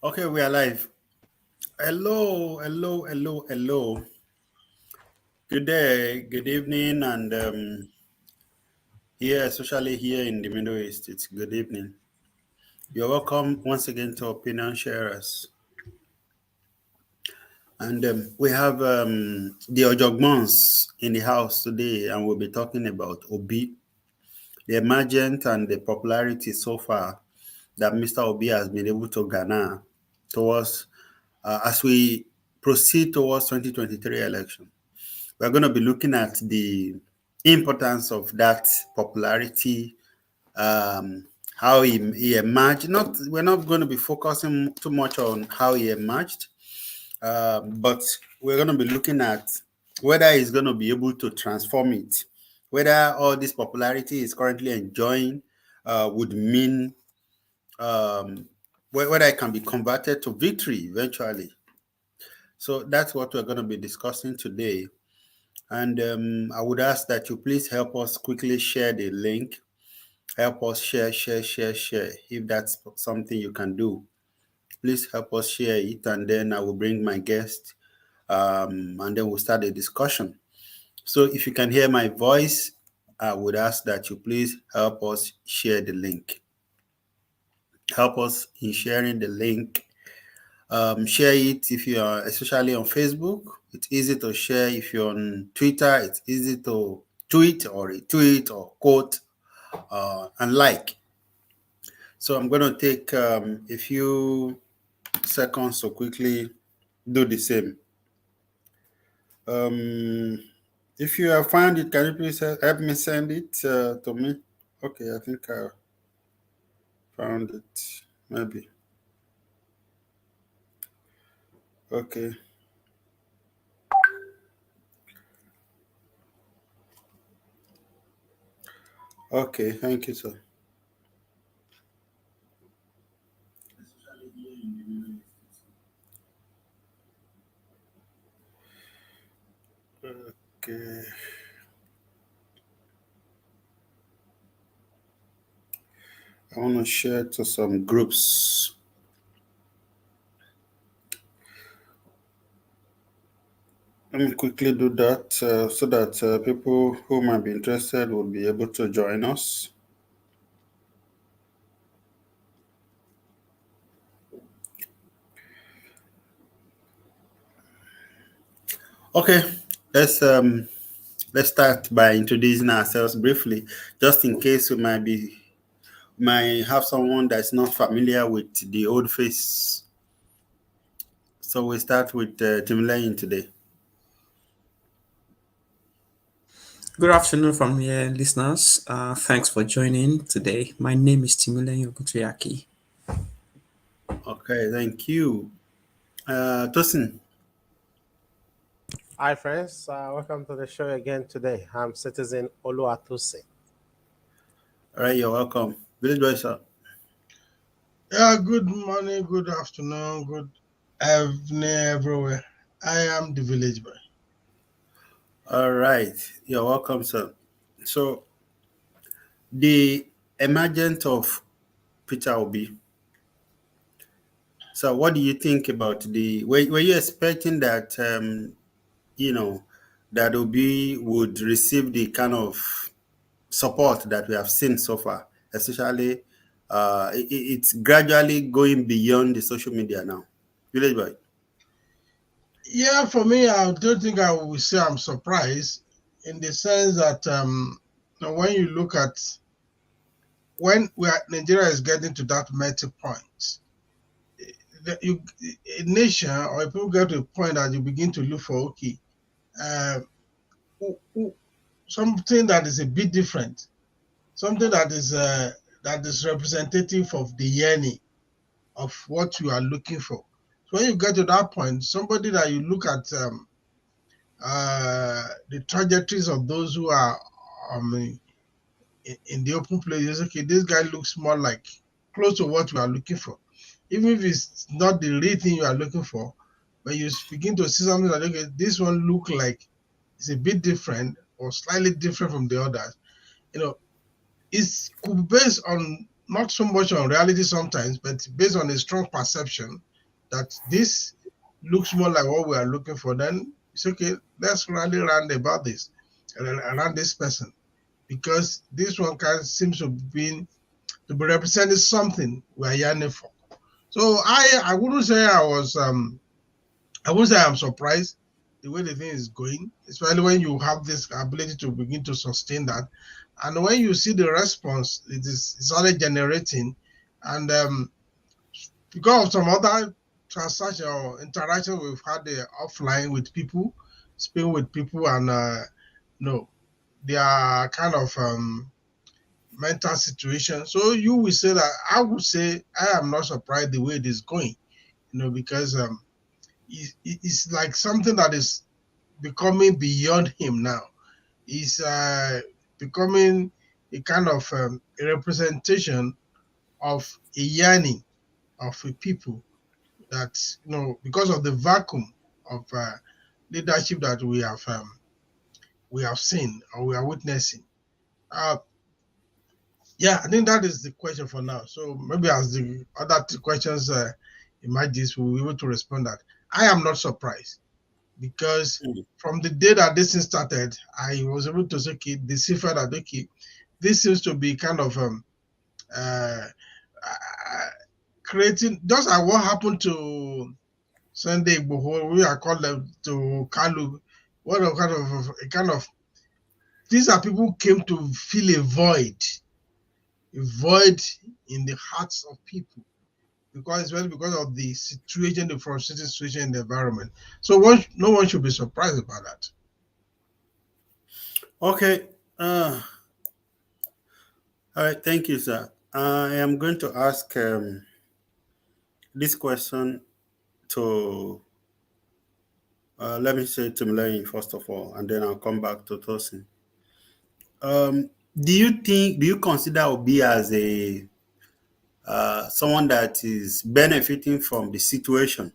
Okay, we are live. Hello, hello, hello, hello. Good day, good evening, and here, especially here in the Middle East, it's good evening. You're welcome once again to Opinion Sharers. And we have the Ojogbons in the house today, and we'll be talking about Obi, the emergent and the popularity so far that Mr. Obi has been able to garner towards as we proceed towards 2023 election. We're going to be looking at the importance of that popularity, how he emerged. We're not going to be focusing too much on how he emerged, but we're going to be looking at whether he's going to be able to transform it, whether all this popularity he's currently enjoying would mean whether it can be converted to victory eventually. So that's what we're going to be discussing today. And I would ask that you please help us quickly share the link. Help us share. If that's something you can do, please help us share it, and then I will bring my guest, and then we'll start the discussion. So if you can hear my voice, I would ask that you please help us share the link. Help us in sharing the link. Share it if you are, especially on Facebook. It's easy to share. If you're on Twitter, it's easy to tweet or retweet or quote and like. So I'm going to take a few seconds to quickly do the same. If you have found it, can you please help me send it to me? Okay, I think I found it. Maybe. Okay. Okay, thank you, sir. Okay. I want to share to some groups. Let me quickly do that so that people who might be interested will be able to join us. Okay, let's start by introducing ourselves briefly, just in case we might have someone that's not familiar with the old face. So we start with Timileyin today. Good afternoon from here, listeners. Thanks for joining today. My name is Timule Yogutuyaki. Okay, thank you. Tosin. Hi, friends. Welcome to the show again today. I'm Citizen Oluwatose. All right, you're welcome. Village boy, sir. Yeah, good morning, good afternoon, good evening everywhere. I am the village boy. All right, you're welcome, sir. So the emergence of Peter Obi. So what do you think about were you expecting that you know that Obi would receive the kind of support that we have seen so far, especially it's gradually going beyond the social media now. Village boy. Yeah, for me, I don't think I will say I'm surprised in the sense that now when you look at Nigeria is getting to that melting point, a nation or people get to a point that you begin to look for uh, something that is a bit different, something that is representative of the yearning of what you are looking for. So when you get to that point, somebody that you look at the trajectories of those who are um, in the open places, okay, this guy looks more like close to what you are looking for. Even if it's not the real thing you are looking for, but you begin to see something like, okay, this one look like it's a bit different or slightly different from the others. You know, it could be based on not so much on reality sometimes, but based on a strong perception that this looks more like what we are looking for, then it's okay, let's rally around about this, around this person, because this one kind seems to be representing something we are yearning for. So I wouldn't say I wouldn't say I'm surprised the way the thing is going, especially when you have this ability to begin to sustain that. And when you see the response, it's already generating. And because of some other transaction or interaction we've had offline with people, speaking with people, and no, they are kind of mental situation. So you will say that I would say I am not surprised the way it is going, because it's like something that is becoming beyond him now. He's becoming a kind of a representation of a yearning of a people that, because of the vacuum of leadership that we have seen or we are witnessing. Uh, yeah, I think that is the question for now. So maybe as the other two questions emerges, we'll be able to respond that. I am not surprised because Mm. from the day that this thing started, I was able to say, okay, decipher that, okay, this seems to be kind of uh, uh, creating, just like what happened to Sunday Igboho, we are called them to Kalu. What a kind of, these are people who came to fill a void in the hearts of people, because it's well because of the situation, the frustrating situation in the environment. So no one should be surprised about that. Okay. All right. Thank you, sir. I am going to ask this question to, let me say to Mlayin first of all, and then I'll come back to Tosin. Do you consider Obi as a someone that is benefiting from the situation,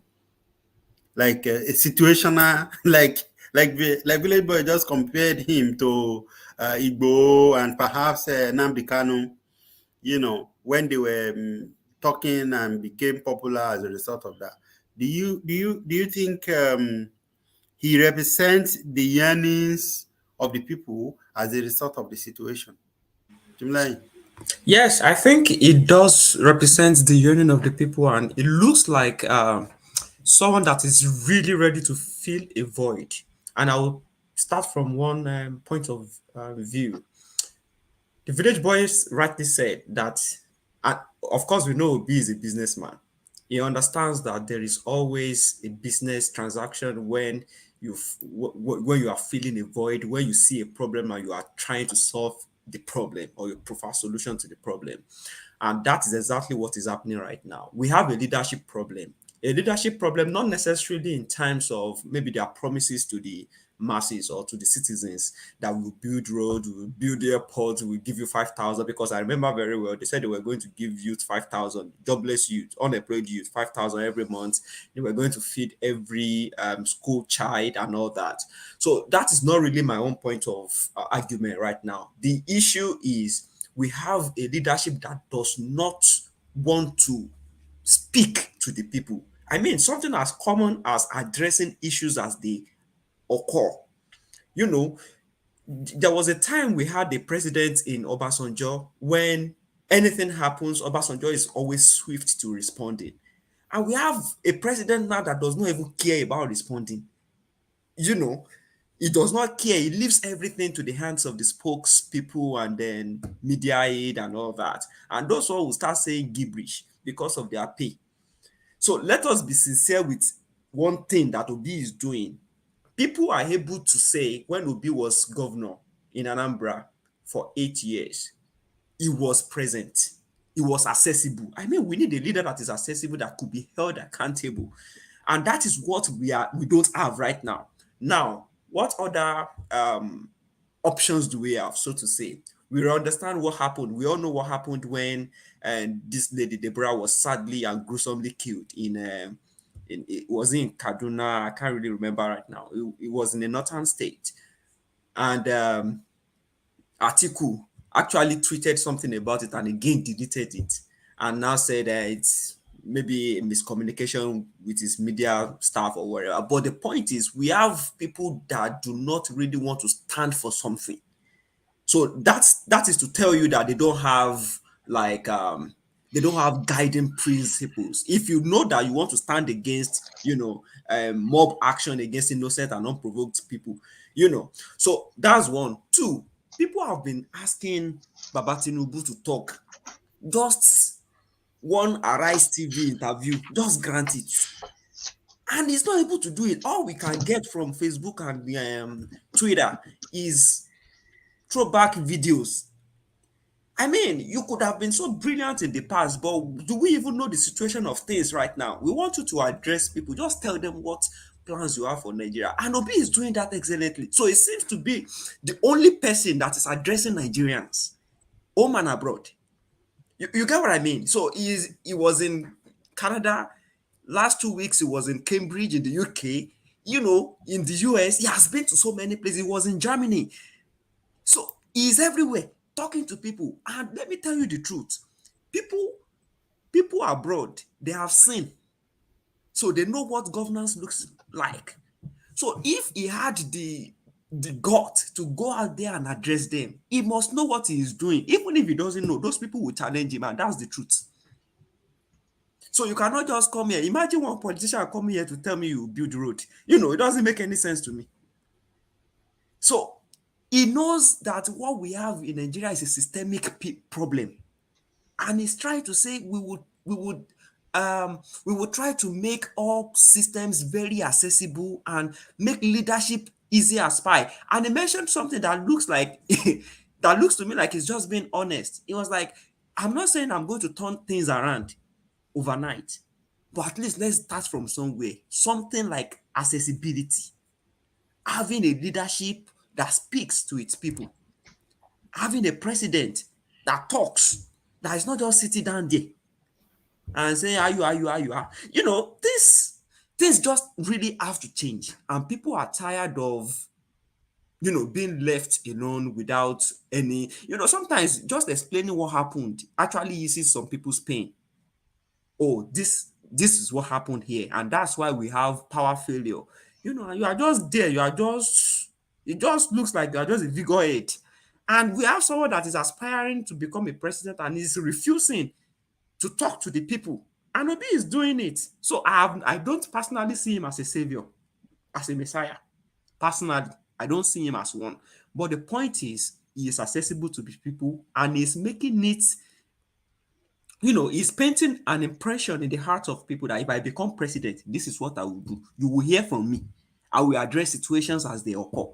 like a situational, like Village Boy just compared him to Igbo and perhaps Nnamdi Kanu, when they were talking and became popular as a result of that. Do you think he represents the yearnings of the people as a result of the situation? Jimlai. Yes, I think it does represent the yearning of the people, and it looks like someone that is really ready to fill a void. And I will start from one point of view. The village boys rightly said that, and of course, we know Obi is a businessman. He understands that there is always a business transaction when when you are feeling a void, when you see a problem and you are trying to solve the problem or you provide solution to the problem. And that is exactly what is happening right now. We have a leadership problem. A leadership problem, not necessarily in terms of maybe their promises to the masses or to the citizens that will build roads, will build airports, will give you 5,000. Because I remember very well, they said they were going to give youth 5,000, jobless youth, unemployed youth, 5,000 every month. They were going to feed every school child and all that. So that is not really my own point of argument right now. The issue is we have a leadership that does not want to speak to the people. I mean, something as common as addressing issues as they occur. You know, there was a time we had a president in Obasanjo when anything happens, Obasanjo is always swift to responding. And we have a president now that does not even care about responding. You know, he does not care. He leaves everything to the hands of the spokespeople and then media aid and all that. And those all will start saying gibberish because of their pay. So let us be sincere with one thing that Obi is doing. People are able to say when Obi was governor in Anambra for 8 years, he was present. He was accessible. I mean, we need a leader that is accessible, that could be held accountable. And that is what we don't have right now. Now, what other options do we have, so to say? We understand what happened. We all know what happened when this lady Deborah was sadly and gruesomely killed it was in Kaduna. I can't really remember right now. It was in a northern state, and Atiku actually tweeted something about it and again deleted it, and now said that it's maybe a miscommunication with his media staff or whatever. But the point is, we have people that do not really want to stand for something. So that is to tell you that they don't have like they don't have guiding principles. If you know that you want to stand against, mob action against innocent and unprovoked people, so that's one. Two, people have been asking Baba Tinubu to talk. Just one Arise TV interview, just grant it. And he's not able to do it. All we can get from Facebook and Twitter is throwback videos. I mean, you could have been so brilliant in the past, but do we even know the situation of things right now? We want you to address people. Just tell them what plans you have for Nigeria. And Obi is doing that excellently. So it seems to be the only person that is addressing Nigerians, home and abroad. You get what I mean? So he was in Canada. Last 2 weeks, he was in Cambridge in the UK. In the US, he has been to so many places. He was in Germany. So he's everywhere talking to people. And let me tell you the truth. People abroad, they have seen. So they know what governance looks like. So if he had the gut to go out there and address them, he must know what he is doing. Even if he doesn't know, those people will challenge him, and that's the truth. So you cannot just come here. Imagine one politician coming here to tell me you build the road. It doesn't make any sense to me. So he knows that what we have in Nigeria is a systemic problem, and he's trying to say we would try to make all systems very accessible and make leadership easy as pie. And he mentioned something that looks like that looks to me like he's just being honest. He was like, I'm not saying I'm going to turn things around overnight, but at least let's start from somewhere. Something like accessibility, having a leadership that speaks to its people, having a president that talks, that is not just sitting down there and saying, are you. This things just really have to change. And people are tired of, being left alone without any, sometimes just explaining what happened actually eases some people's pain. Oh, this is what happened here, and that's why we have power failure. And you are just there, it just looks like you are just a figurehead. And we have someone that is aspiring to become a president and is refusing to talk to the people. And Obi is doing it. So I don't personally see him as a savior, as a messiah. Personally, I don't see him as one. But the point is, he is accessible to the people and he's making it, he's painting an impression in the hearts of people that if I become president, this is what I will do. You will hear from me. I will address situations as they occur.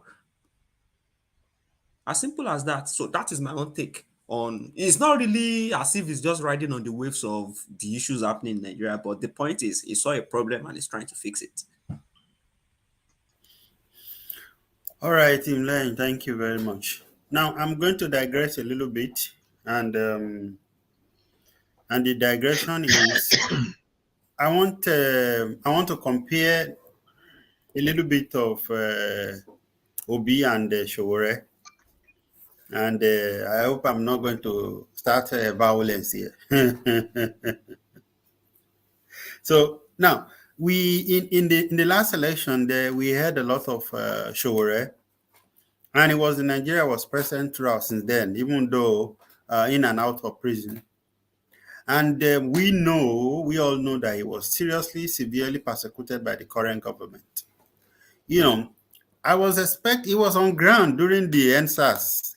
As simple as that. So that is my own take on. It's not really as if it's just riding on the waves of the issues happening in Nigeria, but the point is, he saw a problem and he's trying to fix it. All right, Tim Lane, thank you very much. Now I'm going to digress a little bit, and the digression is I want to compare a little bit of Obi and Showore, and I hope I'm not going to start violence here. So now in the last election there we had a lot of Showore, and it was in Nigeria was present throughout since then, even though in and out of prison. And we all know that he was seriously, severely persecuted by the current government. You know, I was he was on ground during the NSAS.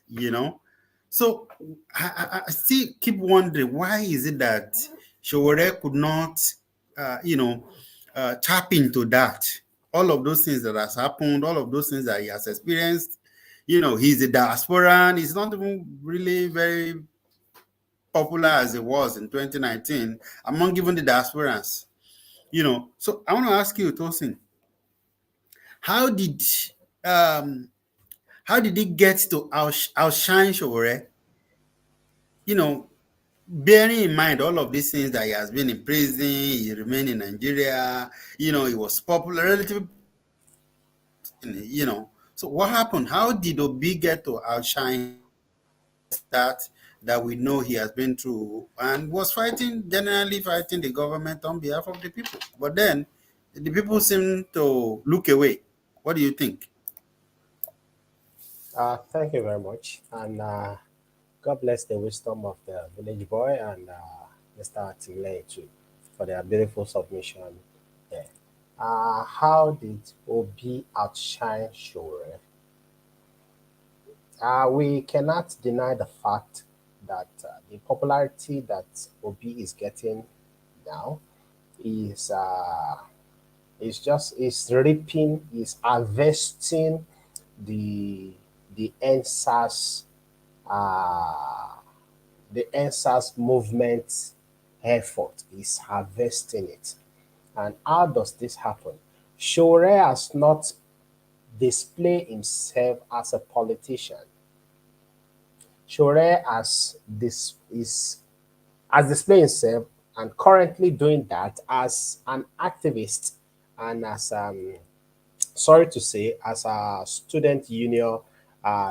So I still keep wondering, why is it that Showore could not, tap into that? All of those things that has happened, all of those things that he has experienced. He's a diasporan. He's not even really very popular as it was in 2019 among even the diasporans. So I want to ask you, Tosin, how did um how did he get to outshine Showore? Bearing in mind all of these things, that he has been in prison, he remained in Nigeria, he was popular, relatively, So what happened? How did Obi get to outshine that we know he has been through and was fighting, generally fighting the government on behalf of the people. But then the people seem to look away. What do you think? Thank you very much. And God bless the wisdom of the village boy and Mr. Timley too for their beautiful submission there. How did Obi outshine Shore? We cannot deny the fact that the popularity that Obi is getting now is is reaping, is harvesting the the NSAS uh, the NSAS movement effort, is harvesting it. And how does this happen? Shore has not displayed himself as a politician. Shore has displayed himself and currently doing that as an activist and as sorry to say, as a student union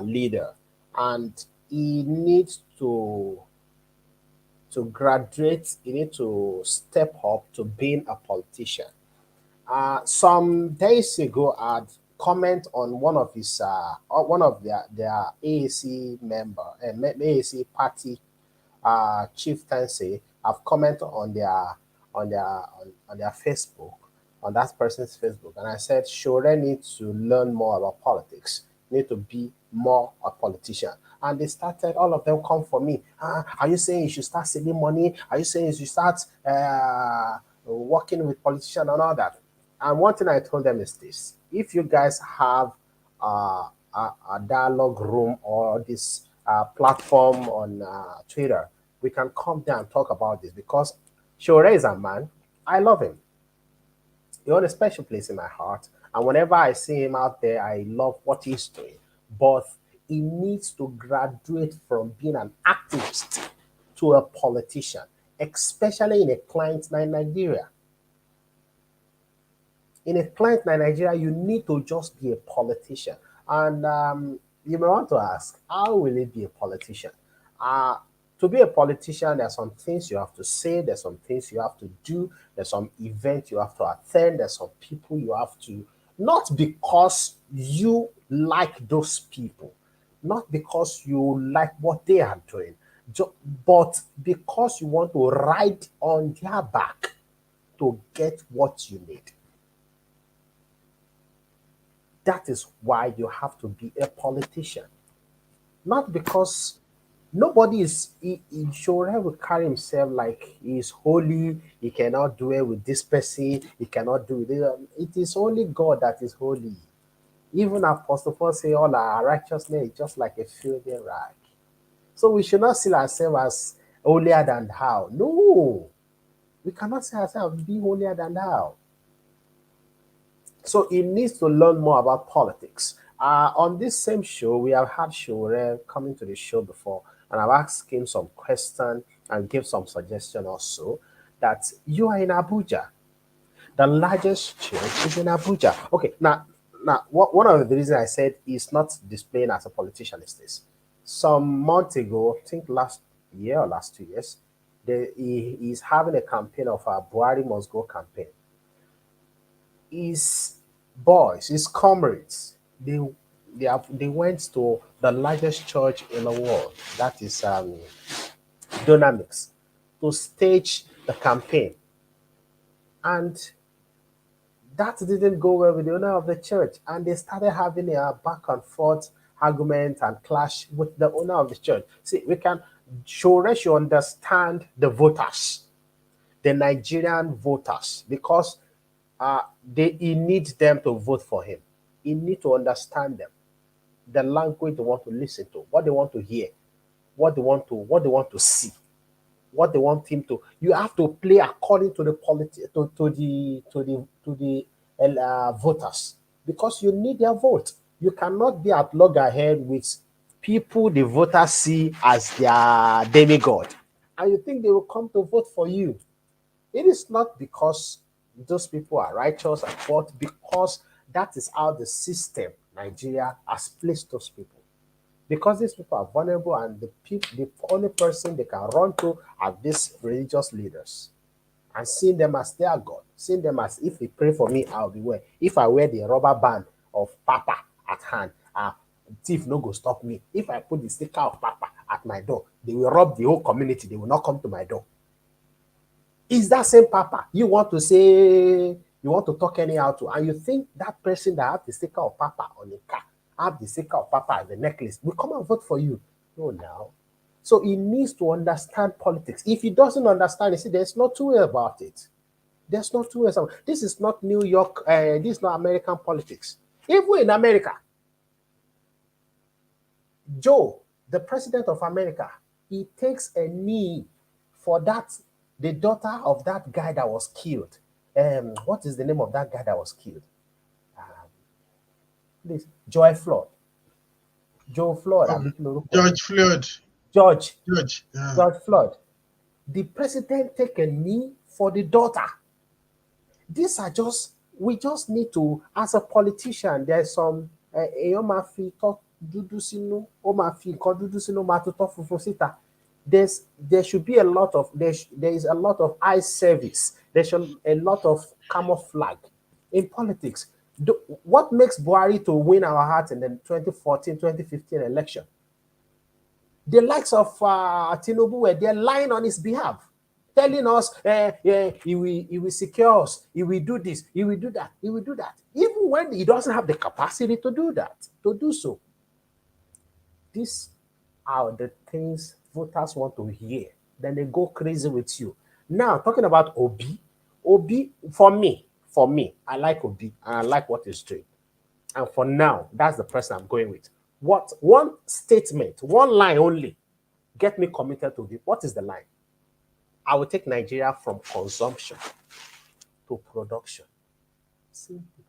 leader, and he needs to graduate. He needs to step up to being a politician. Some days ago, I'd comment on one of their AAC member, AAC party chieftaincy. I've commented on their Facebook, on that person's Facebook, and I said Shore needs to learn more about politics, need to be more a politician. And they started, all of them come for me. Are you saying you should start saving money? Are you saying you should start working with politicians and all that? And one thing I told them is this: if you guys have a dialogue room or this platform on Twitter, we can come down and talk about this because Shore is a man. I love him. He holds a special place in my heart. And whenever I see him out there, I love what he's doing. But he needs to graduate from being an activist to a politician, especially in a client like Nigeria. In a client like Nigeria, you need to just be a politician. And you may want to ask, how will it be a politician? Uh, to be a politician, there's some things you have to say, there's some things you have to do, there's some events you have to attend, there's some people you have to, not because you like those people, not because you like what they are doing, but because you want to ride on their back to get what you need. That is why you have to be a politician. Not because nobody is, he should will carry himself like he is holy, he cannot do it with this person, he cannot do it. It is only God that is holy. Even Apostle Paul say all our righteousness is just like a filthy rag. So we should not see ourselves as holier than thou. No, we cannot see ourselves being holier than thou. So he needs to learn more about politics. On this same show, we have had Shore coming to the show before, and I've asked him some questions and give some suggestion also that you are in Abuja. The largest church is in Abuja. Okay, now one of the reasons I said he's not displaying as a politician is this. Some month ago, I think last year or last 2 years, he's having a campaign of a Buhari must go campaign. His boys, his comrades, they went to the largest church in the world, that is Dynamics, to stage the campaign. And that didn't go well with the owner of the church. And they started having a back and forth argument and clash with the owner of the church. See, we can show you understand the voters, the Nigerian voters, because he needs them to vote for him. He needs to understand them, the language they want to listen to, what they want to hear, what they want to see, what they want him to. You have to play according to the voters because you need their vote. You cannot be at loggerhead with people the voters see as their demigod, and you think they will come to vote for you. It is not because those people are righteous, but because that is how the system, Nigeria, has placed those people. because these people are vulnerable, and the only person they can run to are these religious leaders, and seeing them as their God, seeing them as, if they pray for me, I'll be well. If I wear the rubber band of Papa at hand, thief no go stop me. If I put the sticker of Papa at my door, they will rob the whole community. They will not come to my door. Is that same Papa you want to say, you want to talk anyhow to, and you think that person that have the sticker of Papa on the car, have the sticker of Papa as the necklace, will come and vote for you? No, now. So he needs to understand politics. If he doesn't understand, you see, there's no two way about it. There's no two ways. This is not New York. This is not American politics. Even in America, Joe, the president of America, he takes a knee for that, the daughter of that guy that was killed. What is the name of that guy that was killed? Please, Joy Floyd. Joe Floyd. Um, George Floyd. George. George. Yeah. George Floyd. The president take a knee for the daughter. These are just, we just need to, as a politician, there's some èèyàn máa fi tọ́ dúdú sínú, ó máa fi nǹkan dúdú sínú, máa tún tọ́ funfun síta. There should be a lot of, there is a lot of eye service. There should a lot of camouflage in politics. What makes Buhari to win our hearts in the 2014, 2015 election? The likes of Tinubu were there lying on his behalf, telling us, he will secure us, he will do this, he will do that, he will do that. Even when he doesn't have the capacity to do that, to do so. These are the things voters want to hear. Then they go crazy with you. Now, talking about Obi, for me, I like Obi, and I like what he's doing. And for now, that's the person I'm going with. What one statement, one line only, get me committed to it. What is the line? I will take Nigeria from consumption to production. Simple.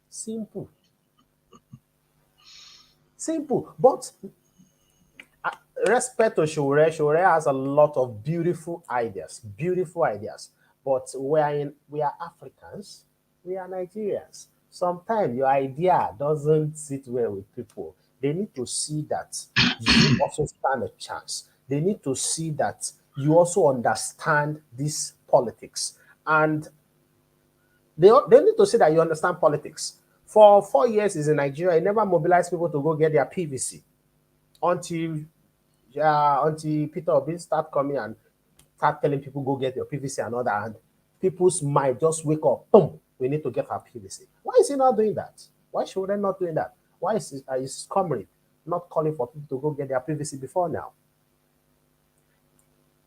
Simple. Simple. But respect to Shore. Shore has a lot of beautiful ideas. Beautiful ideas. But we are Africans. We are Nigerians. Sometimes your idea doesn't sit well with people. They need to see that you also stand a chance. They need to see that you also understand this politics. And they need to see that you understand politics. For 4 years is in Nigeria, you never mobilized people to go get their PVC until Peter Obi start coming and start telling people go get your PVC and all that. And people's mind just wake up, boom, we need to get our PVC. Why is he not doing that? Why should they not doing that? Why is his comrade not calling for people to go get their PVC before now?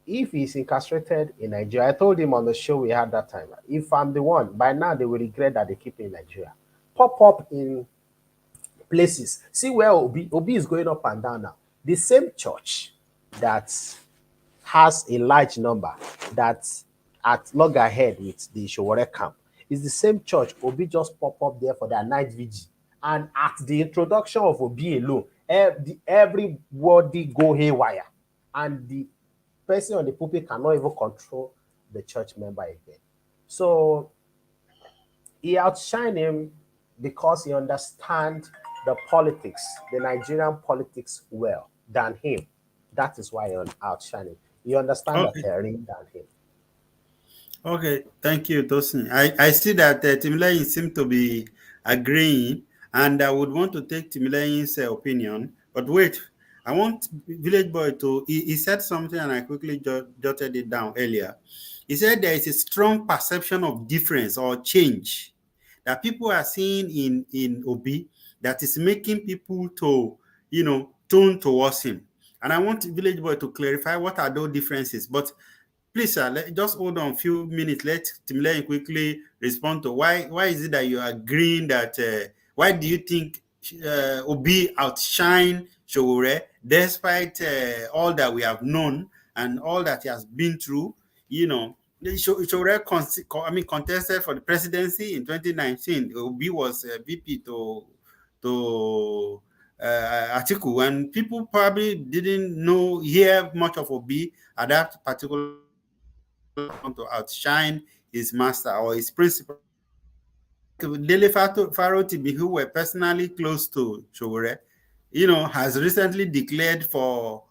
If he's incarcerated in Nigeria, I told him on the show we had that time, if I'm the one, by now they will regret that they keep me in Nigeria. Pop up in places. See where Obi is going up and down now. The same church that has a large number that's at loggerhead with the Showore camp is the same church Obi just pop up there for their night vigil. And at the introduction of Obi alone, everybody go haywire. And the person on the pulpit cannot even control the church member again. So he outshined him because he understands the politics, the Nigerian politics well than him. That is why he outshined him. He understands the terrain than him. Okay, thank you, Tosin. I see that Timileyin seems to be agreeing, and I would want to take Timileyin's opinion. But wait, I want Village Boy to, he said something and I quickly jotted it down earlier. He said there is a strong perception of difference or change that people are seeing in Obi that is making people to, tune towards him. And I want Village Boy to clarify what are those differences. But please, sir, just hold on a few minutes. Let Timileyin quickly respond to why is it that you are agreeing that, why do you think Obi outshine Showore despite all that we have known and all that he has been through? Showore contested for the presidency in 2019. Obi was VP to Atiku, and people probably didn't hear much of Obi at that particular time. But now he has come to outshine his master or his principal. Like Dele Faroti, who were personally close to Showore, has recently declared for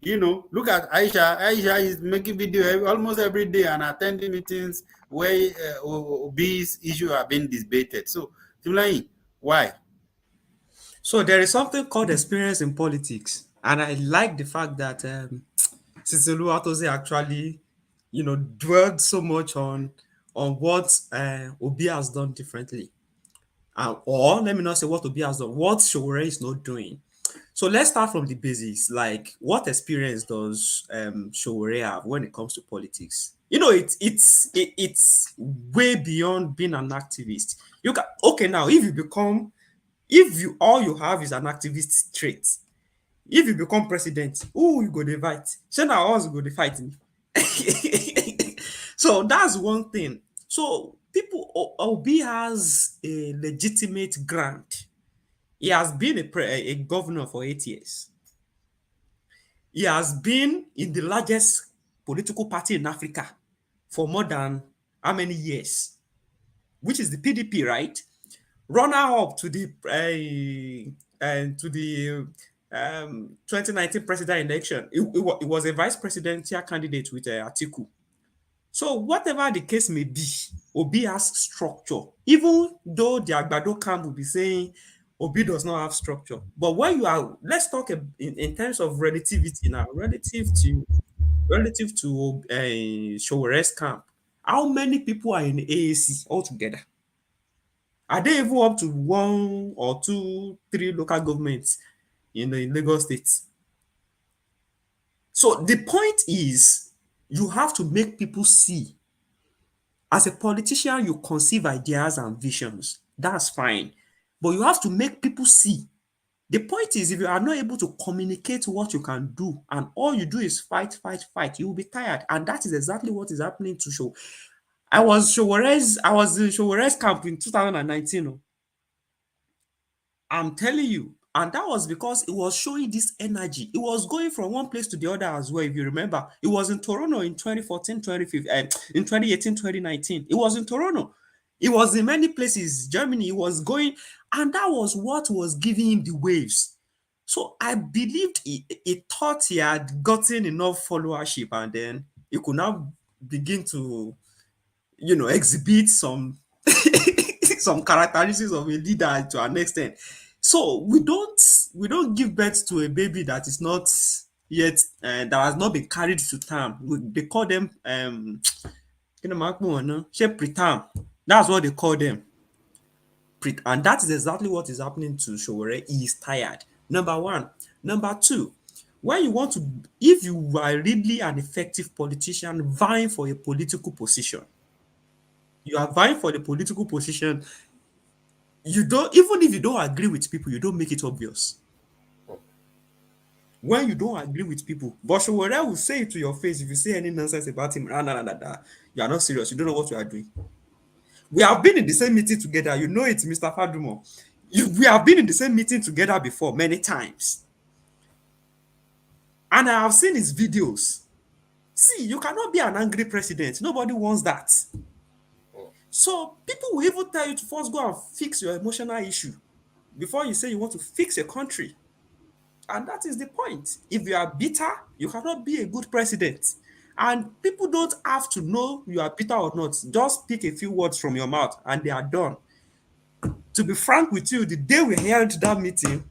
look at Aisha. Aisha is making video almost every day and attending meetings where obese issue are being debated. So, Timlai, why? So there is something called experience in politics, and I like the fact that Cicelu Atose actually, dwelled so much on what Obi has done differently, or let me not say what Obi has done, what Showore is not doing. So let's start from the basics. Like, what experience does Showore have when it comes to politics? It's way beyond being an activist. You can okay now if you all you have is an activist trait, if you become president, who you go dey fight? Shey na us go dey fight me? So that's one thing. So Obi has a legitimate grant. He has been a governor for 8 years. He has been in the largest political party in Africa for more than how many years? Which is the PDP, right? Runner up to the 2019 president election. It was a vice presidential candidate with Atiku. So whatever the case may be, Obi has structure. Even though the Agbado camp will be saying Obi does not have structure. But when you are, let's talk in terms of relativity now, relative to Showere's camp. How many people are in AAC altogether? Are they even up to one or two, three local governments in the Lagos State? So the point is, you have to make people see. As a politician, you conceive ideas and visions. That's fine. But you have to make people see. The point is, if you are not able to communicate what you can do and all you do is fight, fight, fight, you will be tired. And that is exactly what is happening to Show. I was in Showere's camp in 2019. Oh. I'm telling you. And that was because it was showing this energy. It was going from one place to the other as well. If you remember, it was in Toronto in 2014, 2015, in 2018, 2019. It was in Toronto. It was in many places, Germany. It was going, and that was what was giving him the waves. So I believed he thought he had gotten enough followership, and then he could now begin to, exhibit some some characteristics of a leader to an extent. So we don't give birth to a baby that is not yet that has not been carried to term. They call them preterm. That's what they call them. And that is exactly what is happening to Showore. He is tired. Number one. Number two, when you want to, if you are really an effective politician vying for a political position, you are vying for the political position, you don't, even if you don't agree with people, you don't make it obvious. When you don't agree with people, but Showore will say it to your face if you say any nonsense about him. You are not serious. You don't know what you are doing. We have been in the same meeting together. You know it, Mr. Fadumo. We have been in the same meeting together before many times. And I have seen his videos. See, you cannot be an angry president. Nobody wants that. So people will even tell you to first go and fix your emotional issue before you say you want to fix a country. And that is the point. If you are bitter, you cannot be a good president. And people don't have to know you are bitter or not. Just pick a few words from your mouth and they are done. To be frank with you, the day we held that meeting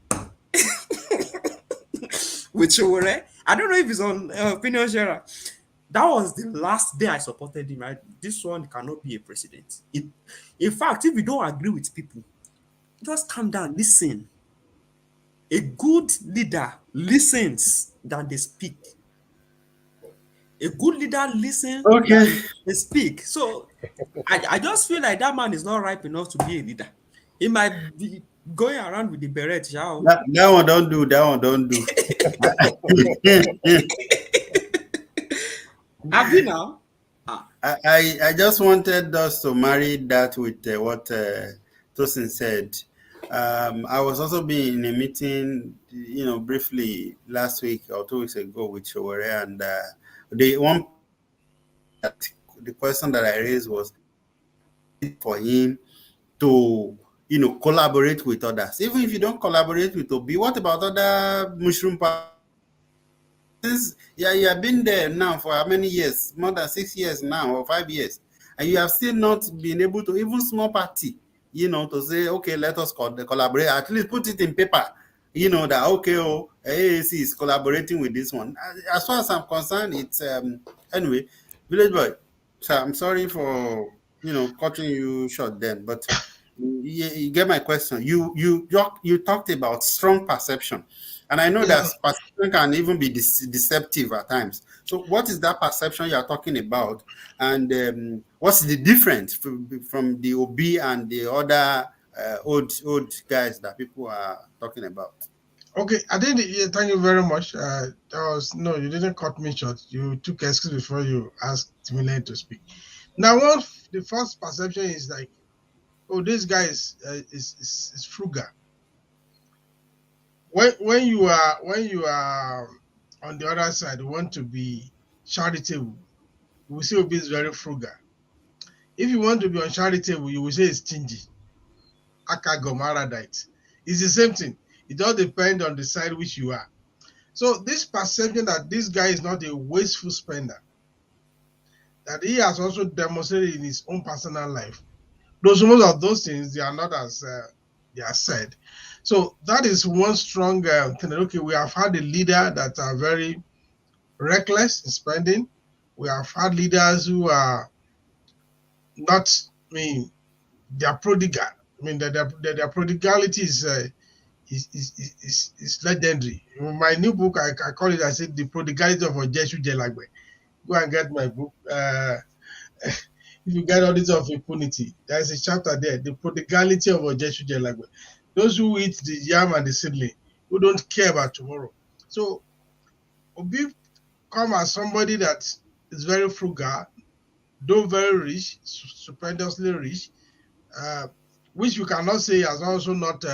with Showore, I don't know if it's on Opinion Sharer. That was the last day I supported him. This one cannot be a president. In fact, if you don't agree with people, just calm down, listen. A good leader listens than they speak. A good leader listens Okay. than they speak. So I just feel like that man is not ripe enough to be a leader. He might be going around with the beret, shao. That one don't do. That one don't do. Have you now? I just wanted us to marry that with what Tosin said. I was also being in a meeting, briefly last week or 2 weeks ago with Showore, and the one that the question that I raised was, is it for him to collaborate with others. Even if you don't collaborate with Obi, what about other mushroom yeah, you have been there now for how many years? More than 6 years now, or 5 years, and you have still not been able to, even small party, to say, okay, let us collaborate. At least put it in paper, that okay, AAC is collaborating with this one. As far as I'm concerned, it's anyway, Village Boy. So I'm sorry for cutting you short then, but you get my question. You talked about strong perception, and I know Yeah. that perception can even be deceptive at times. So, what is that perception you are talking about, and what's the difference from the OB and the other old guys that people are talking about? Okay, I think yeah, thank you very much. That was no, you didn't cut me short. You took excuse before you asked Timile to speak. Now, the first perception is like, oh, this guy is frugal. When you are on the other side, you want to be charitable. You will say Obi is very frugal. If you want to be uncharitable, you will say it's stingy. Akagomaradite. It's the same thing. It all depends on the side which you are. So this perception that this guy is not a wasteful spender, that he has also demonstrated in his own personal life. Those most of those things they are not as they are said. So that is one strong thing. Okay, we have had a leader that are very reckless in spending. We have had leaders who are not. I mean, they are prodigal. I mean, their prodigality is legendary. In my new book, I call it. I said the prodigality of Ojeshu Jelagbe. Go and get my book. If you get all this of impunity, there is a chapter there. The prodigality of Ojeshu Jelagbe. Those who eat the yam and the seedling, who don't care about tomorrow. So Obi come as somebody that is very frugal, though very rich, stupendously rich, which you cannot say has also not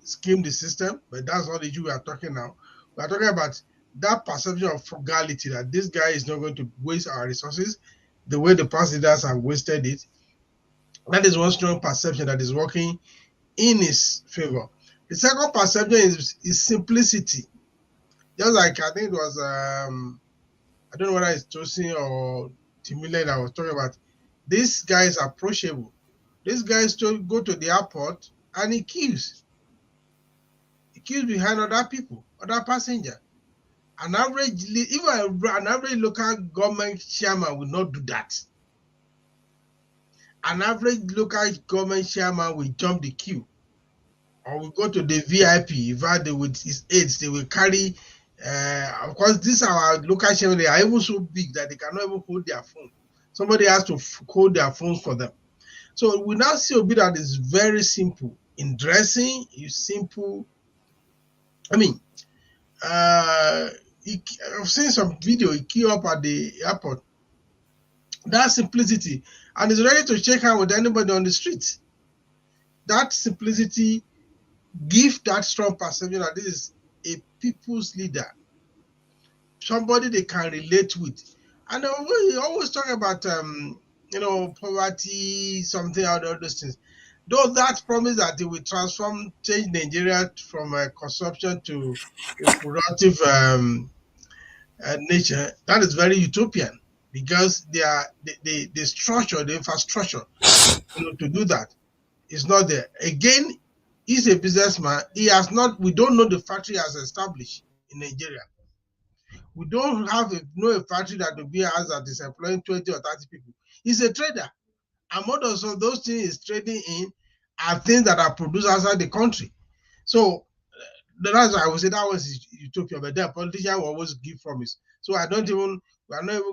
schemed the system, but that's not the issue we are talking now. We are talking about that perception of frugality, that this guy is not going to waste our resources the way the past leaders have wasted it. That is one strong perception that is working in his favor. The second perception is simplicity. Just like I think it was I don't know whether it's Tosin or Timile that was talking about. This guy is approachable. This guy still go to the airport and he queues. He queues behind other people, other passengers. An average, even an average local government chairman will not do that. An average local government chairman will jump the queue, or will go to the VIP. With his aides, they will carry. Of course, these are our local chairman. They are even so big that they cannot even hold their phone. Somebody has to hold their phones for them. So we now see a bit that is very simple in dressing. Is simple. I mean, I've seen some video. He queue up at the airport. That simplicity, and is ready to shake hand with anybody on the street. That simplicity gives that strong perception that this is a people's leader, somebody they can relate with. And we always talk about poverty, something out of those things. Though that promise that it will change Nigeria from consumption to a productive nature, that is very utopian, because the structure, the infrastructure, to do that is not there. Again, he's a businessman. He has not. We don't know the factory has established in Nigeria. We don't have a factory that will be has that is employing 20 or 30 people. He's a trader, and most of those things he's trading in are things that are produced outside the country. So that's why I would say that was utopia. But then politicians will always give promise. So we are not even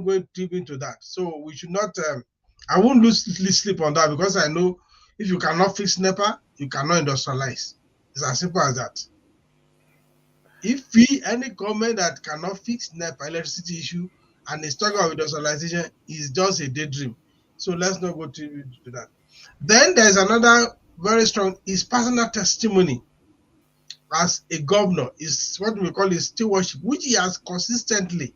going deep into that. So we should not. I won't lose sleep on that, because I know if you cannot fix NEPA, you cannot industrialize. It's as simple as that. If any government that cannot fix NEPA electricity issue and is talking about industrialization is just a daydream. So let's not go to that. Then there's another very strong, his personal testimony as a governor is what we call his stewardship, which he has consistently.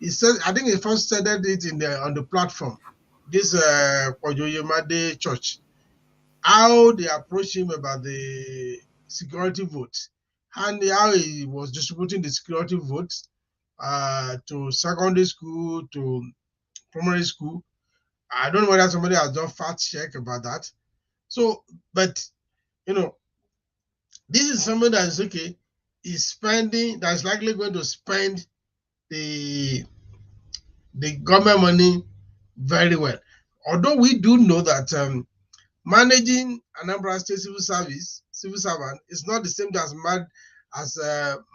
He said, I think he first stated it on the platform, this Pojoyemade church. how they approached him about the security votes and how he was distributing the security votes to secondary school, to primary school. I don't know whether somebody has done fact check about that. So, but you know, this is somebody that is okay, is spending, that's likely going to spend the government money very well. Although we do know that managing Anambra State civil servant is not the same as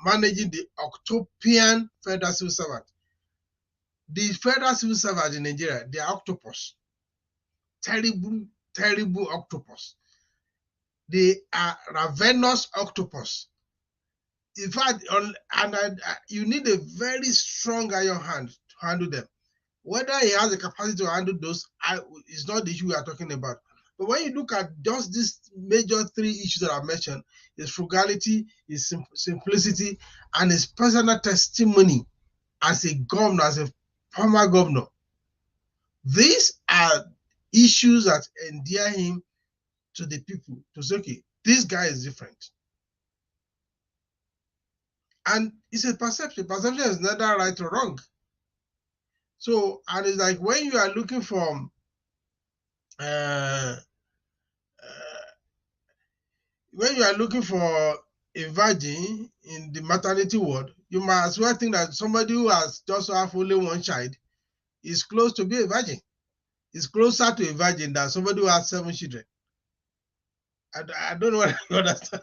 managing the Octopian federal civil servant. The federal civil servant in Nigeria, they are octopus, terrible, terrible octopus. They are ravenous octopus. In fact, you need a very strong iron hand to handle them. Whether he has the capacity to handle those is not the issue we are talking about. But when you look at just these major three issues that I mentioned, his frugality, his simplicity, and his personal testimony as a governor, as a former governor, these are issues that endear him to the people to say, okay, this guy is different. And it's a perception. Perception is neither right or wrong. So, and it's like when you are looking for uh, when you are looking for a virgin in the maternity ward, you might as well think that somebody who has just have only one child is close to be a virgin. Is closer to a virgin than somebody who has 7 children. I don't know what you understand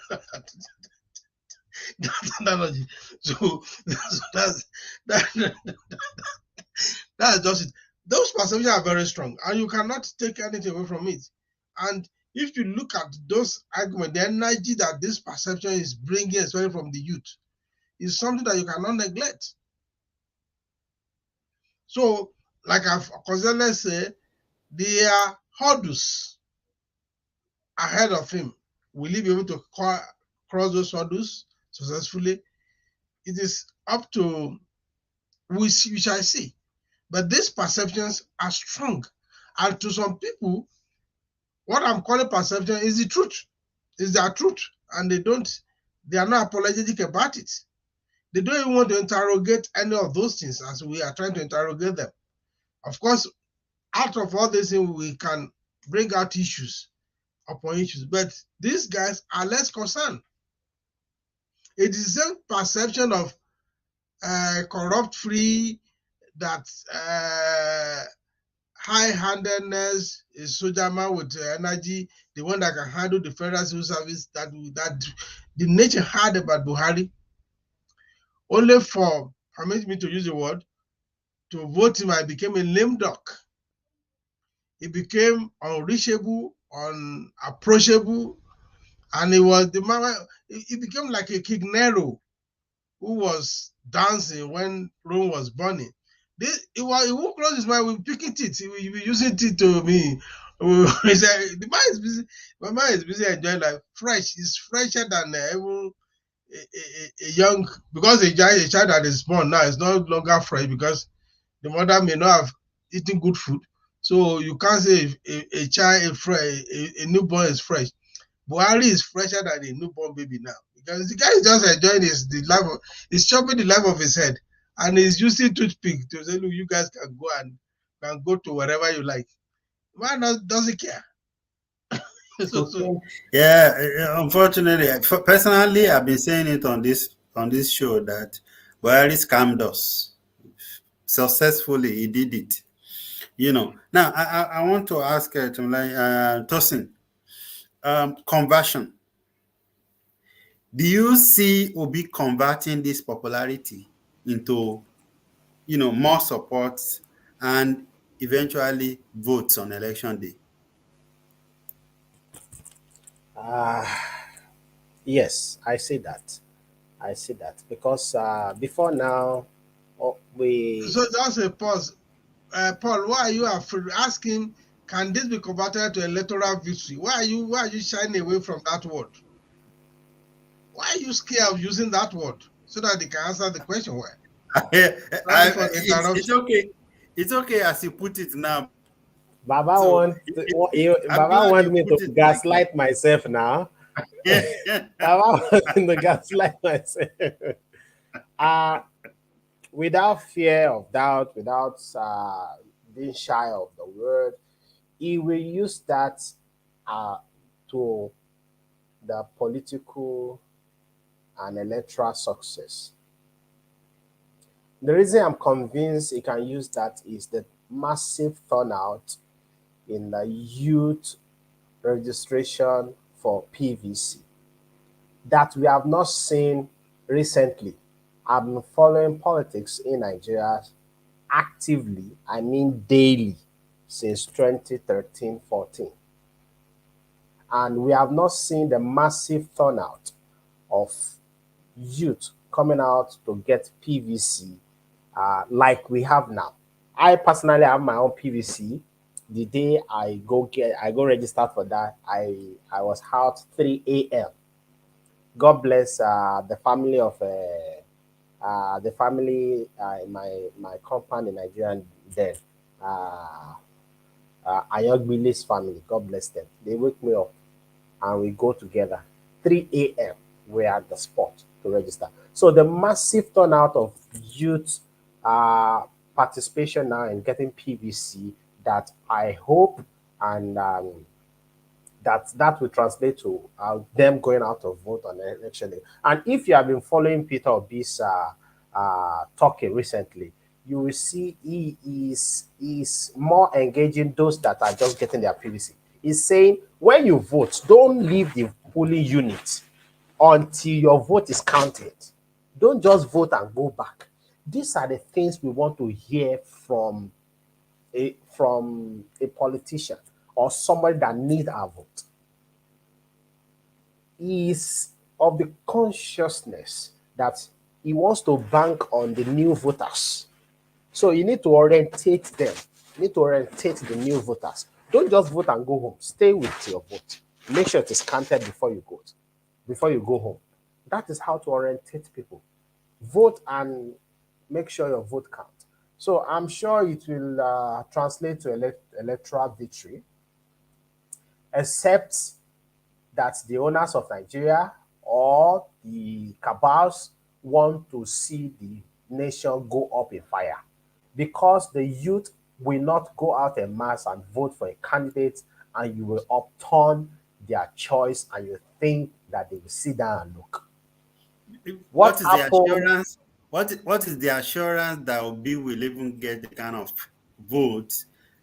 that analogy. So that's just it. Those perceptions are very strong, and you cannot take anything away from it. And if you look at those arguments, the energy that this perception is bringing, especially from the youth, is something that you cannot neglect. So, like I've constantly said, there are hurdles ahead of him. Will he be able to cross those hurdles successfully? It is up to, we shall see. But these perceptions are strong. And to some people, what I'm calling perception is the truth, is their truth. And they are not apologetic about it. They don't even want to interrogate any of those things as we are trying to interrogate them. Of course, out of all these things, we can bring out issues upon issues, but these guys are less concerned. It is the same perception of corrupt-free, that high-handedness, a soldier man with energy, the one that can handle the federal civil service, that the nation had about Buhari, only for, permit me to use the word, to vote him, I became a lame duck. He became unreachable, unapproachable, and he was the man. He became like a King Nero who was dancing when Rome was burning. He won't close his mind with picking teeth. He will be using teeth to me. He said, the man is busy. My man is busy enjoying life. Fresh. He's fresher than even a young, because a child that is born now is no longer fresh because the mother may not have eaten good food. So you can't say a child, a newborn is fresh. Buhari is fresher than a newborn baby now because the guy is just enjoying he's chopping the life of his head, and he's using toothpick to say, look, you guys can go to wherever you like. Why not? Doesn't care. Yeah, unfortunately, personally, I've been saying it on this show that Buhari scammed us successfully. He did it. Now I want to ask Tosin, conversion. Do you see Obi converting this popularity into, more support and eventually votes on election day? Yes, I see that. I see that because before now, we So just a pause. Paul, why are you afraid? Ask him, can this be converted to electoral victory? Why are you shying away from that word? Why are you scared of using that word so that they can answer the question? Why? Sorry for the It's interruption. okay. It's okay as you put it now Baba So want I'm Baba glad want you me put to it like that. gaslight myself now. Yeah. Baba want me to gaslight myself. Uh without fear of doubt, without being shy of the word, he will use that uh, to the political and electoral success. The reason I'm convinced he can use that is the massive turnout in the youth registration for PVC that we have not seen recently. I've been following politics in Nigeria actively, I mean daily, since 2013-14. And we have not seen the massive turnout of youth coming out to get PVC like we have now. I personally have my own PVC. The day I go register for that, I was out 3 a.m. God bless the family of the family in my compound in Nigeria then. Uh, Ayogbili's family, God bless them. They wake me up and we go together. 3 a.m. we're at the spot to register. So the massive turnout of youth participation now in getting PVC that I hope and that will translate to them going out to vote on election day. And if you have been following Peter Obi's talking recently, you will see he is more engaging those that are just getting their PVC. He's saying when you vote, don't leave the polling unit until your vote is counted. Don't just vote and go back. These are the things we want to hear from a politician or somebody that needs our vote. Is of the consciousness that he wants to bank on the new voters. So you need to orientate them. You need to orientate the new voters. Don't just vote and go home. Stay with your vote. Make sure it is counted before you go home. That is how to orientate people. Vote and make sure your vote counts. So I'm sure it will translate to electoral victory, except that the owners of Nigeria or the cabals want to see the nation go up in fire because the youth will not go out en masse and vote for a candidate and you will upturn their choice and you think that they will sit down and look. What What is the happened? assurance? What is the assurance that Obi will even get the kind of vote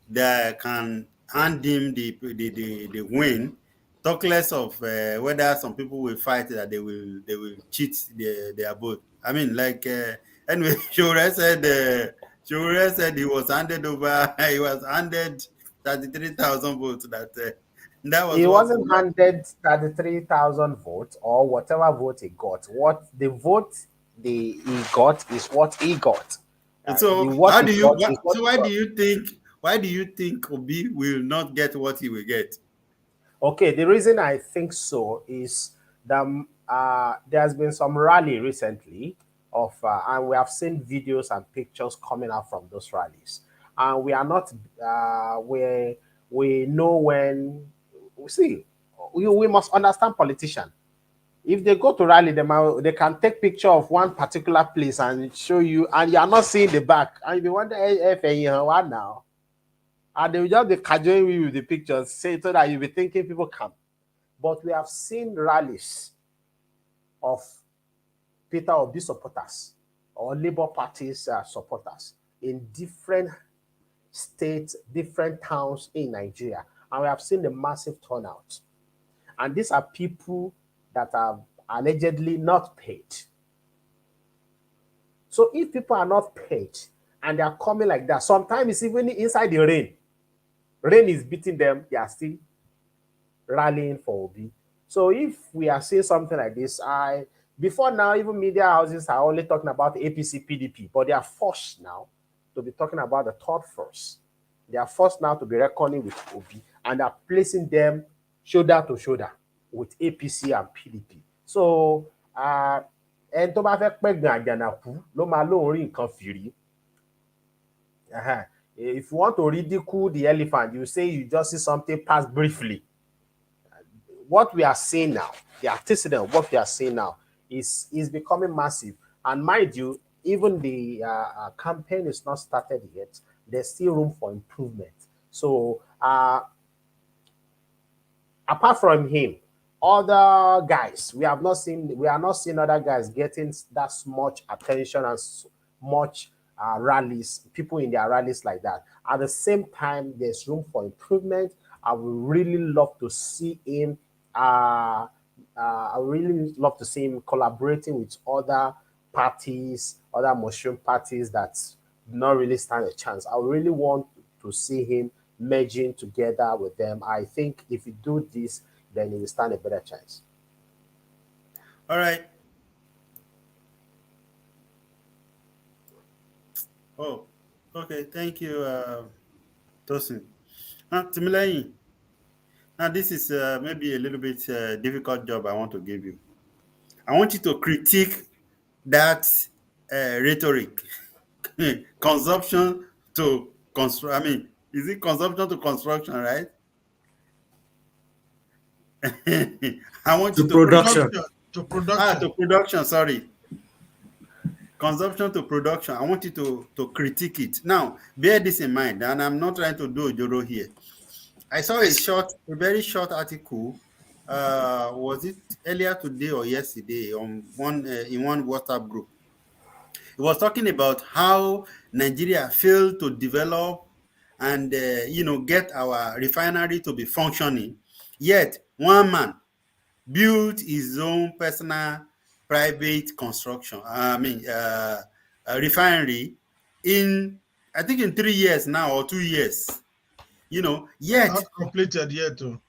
that can hand him the win? Talk less of whether some people will fight that they will cheat their vote. I mean, like anyway, Shure said he was handed over. He was handed 33,000 votes. That was He what. wasn't handed 33,000 votes or whatever vote he got. What the vote he got is what he got. The So what how he do you? got is what So he why do got. you think? Why do you think Obi will not get what he will get? Okay, the reason I think so is that there's been some rally recently of, and we have seen videos and pictures coming out from those rallies, and we are not, we know when, we see, we must understand politicians. If they go to rally, they can take picture of one particular place and show you, and you are not seeing the back, and you wonder, what now? And they will just be cajoling you with the pictures, say so that you'll be thinking people come. But we have seen rallies of Peter Obi supporters or Labour Party's supporters in different states, different towns in Nigeria. And we have seen the massive turnout. And these are people that are allegedly not paid. So if people are not paid and they are coming like that, sometimes it's even inside the rain. Rain is beating them, they are still rallying for Obi. So if we are seeing something like this, before now, even media houses are only talking about APC, PDP, but they are forced now to be talking about the third force. They are forced now to be reckoning with Obi and are placing them shoulder to shoulder with APC and PDP. So, ẹni tó bá fẹ́ pẹ̀gàn àjànàkú ló máa lóun rí nǹkan fìrí. If you want to ridicule the elephant, you say you just see something pass briefly. What we are seeing now, the antecedent, what we are seeing now, is becoming massive. And mind you, even the campaign is not started yet. There's still room for improvement. So apart from him, other guys we are not seeing other guys getting that much attention and much rallies, people in their rallies like that. At the same time, there's room for improvement. I would really love to see him. I really love to see him collaborating with other parties, other mushroom parties that do not really stand a chance. I really want to see him merging together with them. I think if you do this, then you will stand a better chance. All right. Oh, okay. Thank you, Tosin. Timileyin, now this is maybe a little bit difficult job I want to give you. I want you to critique that rhetoric, consumption to construct. I mean, is it consumption to construction, right? I want you To to critique. production. Production to To production. production. Sorry, consumption to production. I want you to critique it. Now, bear this in mind, and I'm not trying to do a joro here. I saw a very short article. Was it earlier today or yesterday on one in one WhatsApp group? It was talking about how Nigeria failed to develop and get our refinery to be functioning. Yet one man built his own personal private construction. I mean, a refinery in I think in 3 years now or 2 years. Yet Not completed yet. Oh.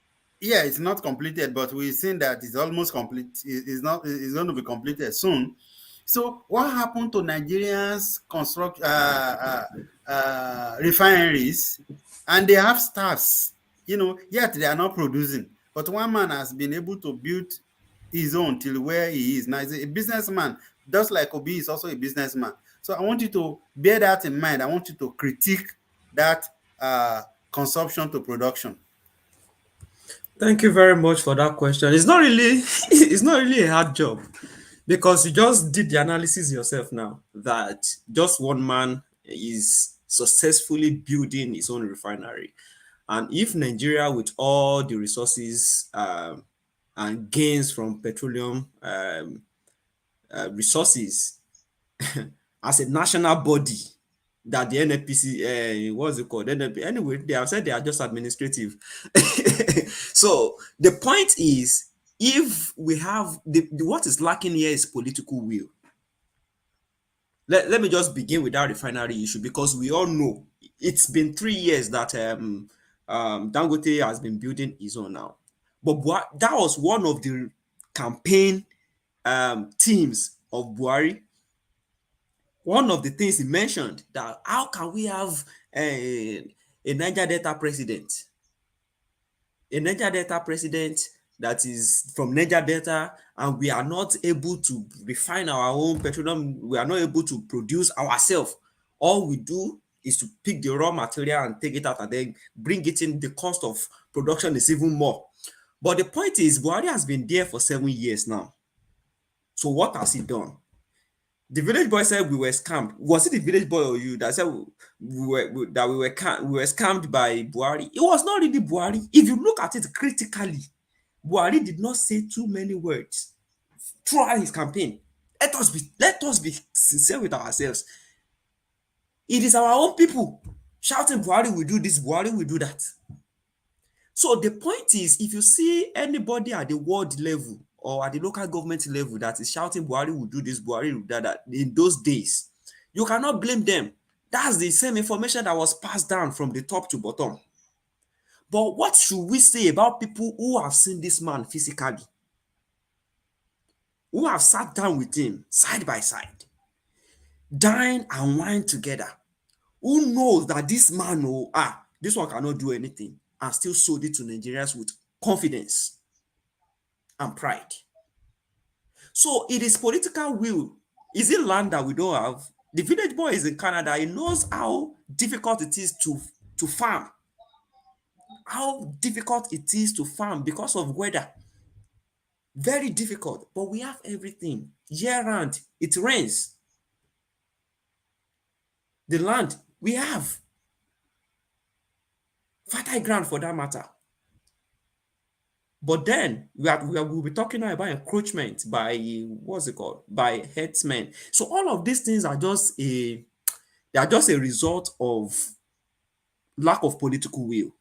yeah, it's not completed, but we've seen that it's almost complete. It's not. It's going to be completed soon. So, what happened to Nigerians' refineries, and they have staffs, yet they are not producing. But one man has been able to build his own till where he is now. He's a businessman, just like Obi is also a businessman. So, I want you to bear that in mind. I want you to critique that consumption to production. Thank you very much for that question. It's not really it's not really a hard job because you just did the analysis yourself now that just one man is successfully building his own refinery. And if Nigeria, with all the resources and gains from petroleum resources, as a national body, that the NNPC, what's it called? NNP, anyway, they have said they are just administrative. So the point is, if we have what is lacking here is political will. Let me just begin with that refinery issue because we all know it's been 3 years that Dangote has been building his own now. But that was one of the campaign teams of Buhari. One of the things he mentioned that how can we have a Niger Delta president, that is from Niger Delta, and we are not able to refine our own petroleum, we are not able to produce ourselves. All we do is to pick the raw material and take it out and then bring it in. The cost of production is even more. But the point is, Buhari has been there for 7 years now. So what has he done? The village boy said we were scammed. Was it the village boy or you that said we were scammed by Buhari? It was not really Buhari. If you look at it critically, Buhari did not say too many words throughout his campaign. Let us be sincere with ourselves. It is our own people shouting Buhari will do this, Buhari will do that. So the point is, if you see anybody at the world level or at the local government level that is shouting Buhari will do this, Buhari will do that in those days, you cannot blame them. That's the same information that was passed down from the top to bottom. But what should we say about people who have seen this man physically, who have sat down with him side by side, dine and wine together, who knows that this man, this one cannot do anything, and still sold it to Nigerians with confidence and pride? So it is political will. Is it land that we don't have? The village boy is in Canada. He knows how difficult it is to farm, how difficult it is to farm because of weather. Very difficult. But we have everything year round. It rains. The land we have fertile ground for that matter. But then we'll be talking now about encroachment by what's it called? By herdsmen. So all of these things are just a result of lack of political will,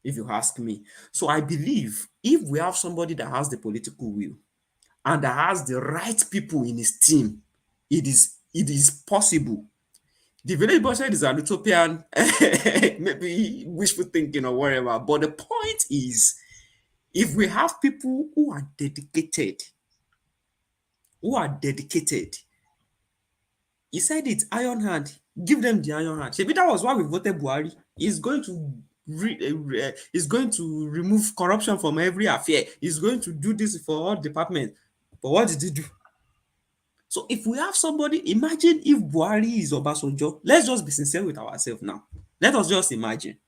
if you ask me. So I believe if we have somebody that has the political will and that has the right people in his team, it is possible. The village budget is an utopian, maybe wishful thinking or whatever. But the point is, if we have people who are dedicated, he said it, iron hand, give them the iron hand. Shebi, that was why we voted Buhari. He's going to remove corruption from every affair. He's going to do this for all departments. But what did he do? So if we have somebody, imagine if Buhari is Obasanjo. Let's just be sincere with ourselves now. Let us just imagine.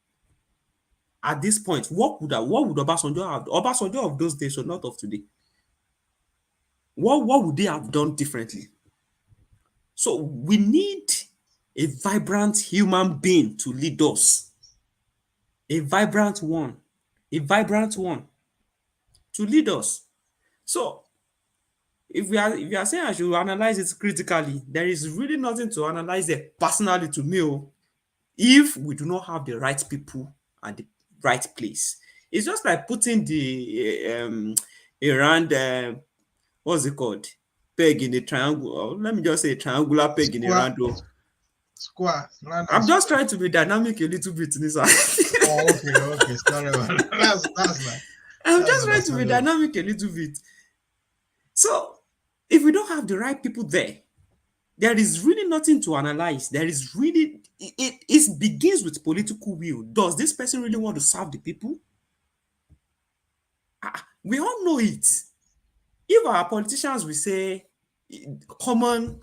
At this point, what would Obasanjo have? Obasanjo of those days, or not of today. What would they have done differently? So we need a vibrant human being to lead us. A vibrant one. A vibrant one to lead us. So if you are saying I should analyze it critically, there is really nothing to analyze there personally to me. If we do not have the right people at the right place, it's just like putting the a round what's it called, peg in a triangle, or let me just say a triangular peg in a Square, round hole. square, round I'm and just square. trying to be dynamic a little bit in this one. Oh, okay. Sorry about that. That's like I'm that's just trying to be understandable. dynamic a little bit. So if we don't have the right people there is really nothing to analyze. There is really it begins with political will. Does this person really want to serve the people? We all know it. If our politicians will say common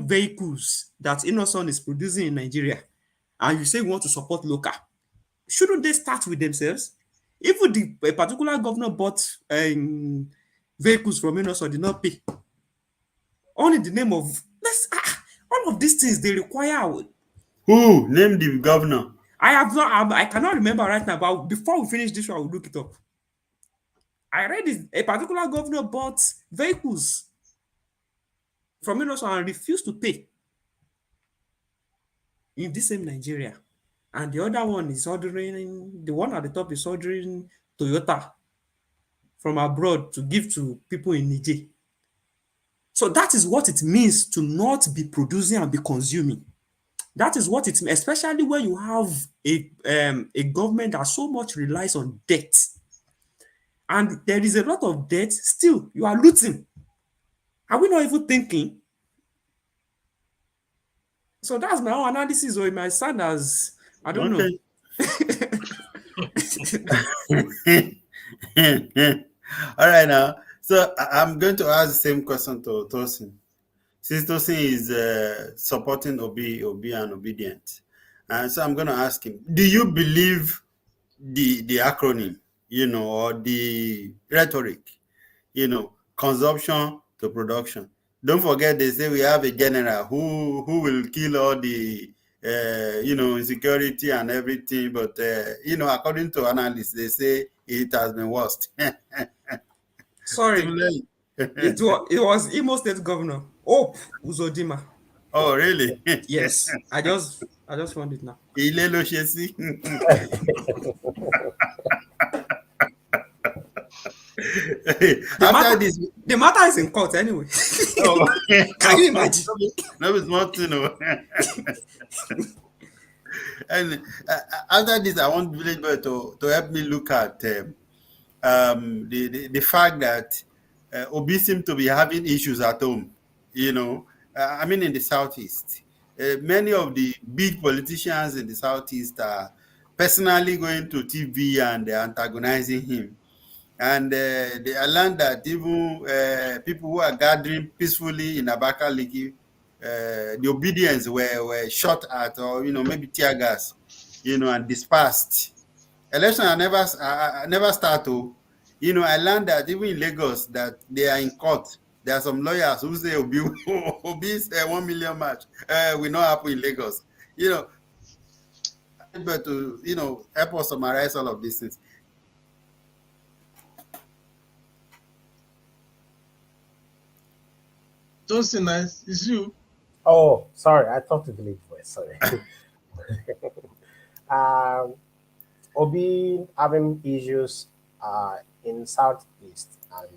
vehicles that Innoson is producing in Nigeria, and you say you want to support local, shouldn't they start with themselves? Even a particular governor bought vehicles from Innoson, did not pay. All in the name of all of these things they require. Who? Name the governor. I cannot remember right now, but before we finish this one, I will look it up. I read this, a particular governor bought vehicles from Innoson and refused to pay in this same Nigeria. And the other one is ordering, the one at the top is ordering Toyota from abroad to give to people in Niger. So that is what it means to not be producing and be consuming. That is what it means, especially when you have a government that so much relies on debt. And there is a lot of debt, still you are looting. Are we not even thinking? So that's my own analysis, or it might sound as, I don't know. Okay. All right now. So I'm going to ask the same question to Tosin. Since Tosin is supporting Obi and obedient, so I'm going to ask him: do you believe the acronym, or the rhetoric, consumption to production? Don't forget, they say we have a general who will kill all the insecurity and everything, but according to analysts, they say it has been worse. Sorry, Similarly. it was Imo State Governor Hope Uzodima. Oh, really? Yes, I just found it now. Ilé ló ṣe sí. The After matter, this, the matter is in court anyway. oh, Can you imagine? no, it's not, And after this, I want Village Boy to help me look at the fact that Obi seem to be having issues at home. I mean, in the Southeast, many of the big politicians in the Southeast are personally going to TV and antagonizing him. And I learned that even people who are gathering peacefully in Abakaliki the obedience were shot at, or maybe tear gas, and dispersed. Election I never start to. I learned that even in Lagos that they are in court. There are some lawyers who say Obi's 1 million match will not happen in Lagos. But to help us summarize all of these things. Don't say nice. It's you. Oh, sorry, I thought to delete voice. Sorry. um, Obi having issues in southeast and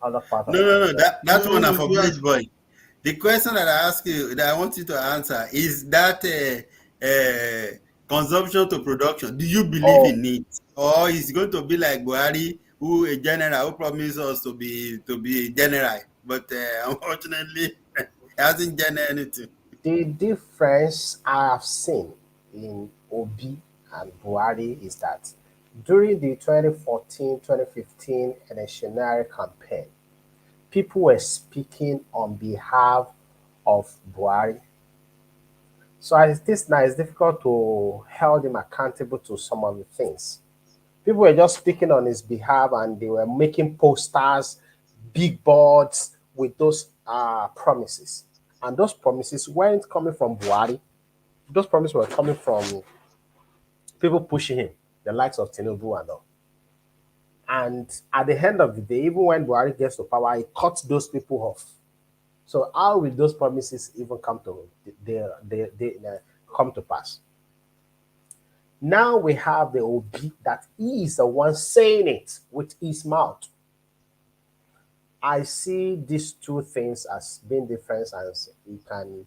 other part No, of no, no. Nigeria. That No, one are no, for you village have. boy. The question that I ask you, that I want you to answer, is that consumption to production. Do you believe Oh, in it, or is it going to be like Buhari, who a general who promised us to be a general, but unfortunately, he hasn't generated anything. the difference I have seen in Obi and Buhari is that during the 2014-2015 electionary campaign, people were speaking on behalf of Buhari. So as it is now, it's difficult to hold him accountable to some of the things. People were just speaking on his behalf and they were making posters, big boards with those promises. And those promises weren't coming from Buhari. Those promises were coming from people pushing him, the likes of Tinubu and all. And at the end of the day, even when Buhari gets to power, he cuts those people off. So how will those promises even they come to pass? Now we have the Obi that he is the one saying it with his mouth. I see these two things as being different, as he can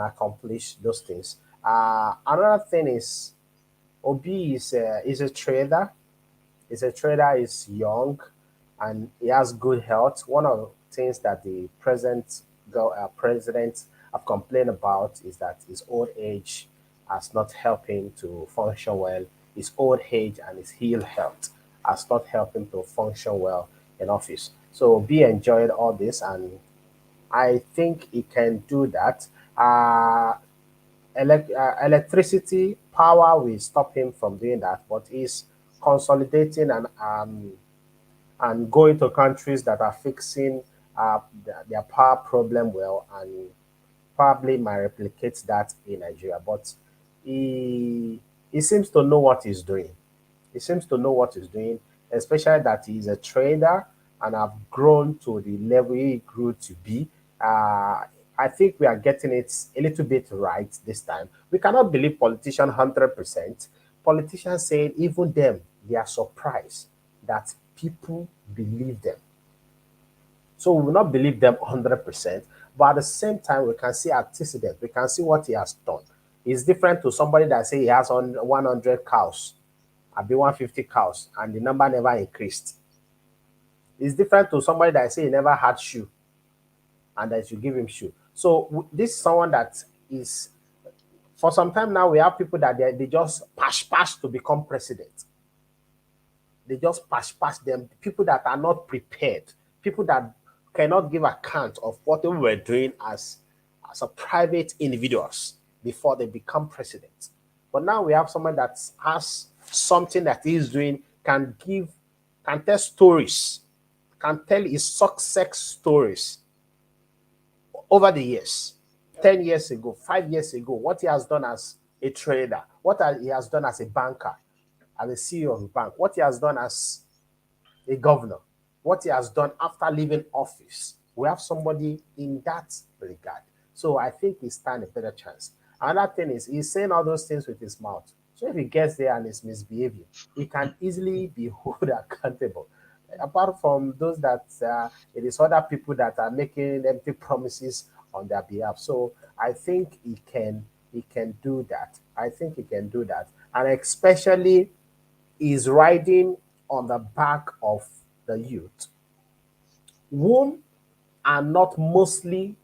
accomplish those things. Another thing is Obi is a trader. He's a trader. He's young, and he has good health. One of the things that the president have complained about is that his old age has not helped him to function well. His old age and his ill health has not helped him to function well in office. So be enjoyed all this, and I think he can do that. Electricity power will stop him from doing that, but he's consolidating and going to countries that are fixing their power problem well, and probably might replicate that in Nigeria. But he seems to know what he's doing. He seems to know what he's doing, especially that he's a trader and have grown to the level he grew to be. I think we are getting it a little bit right this time. We cannot believe politicians 100%. Politicians saying even them, they are surprised that people believe them. So we will not believe them 100%. But at the same time, we can see antecedents. We can see what he has done. It's different to somebody that say he has on 100 cows, I be 150 cows, and the number never increased. It's different to somebody that say he never had shoe and that you give him shoe. So this is someone that is, for some time now, we have people that they just pass to become president. They just pass them. People that are not prepared, people that cannot give account of what they were doing as a private individuals before they become president. But now we have someone that has something that he's doing, can tell stories, can tell his success stories over the years. 10 years ago, 5 years ago, what he has done as a trader, he has done as a banker, as a CEO of a bank, what he has done as a governor, what he has done after leaving office. We have somebody in that regard. So I think he stand a better chance. Another thing is he's saying all those things with his mouth. So if he gets there and is misbehaving, he can easily be held accountable. Apart from those that it is other people that are making empty promises on their behalf. So I think he can do that. I think he can do that. And especially is riding on the back of the youth, whom are not mostly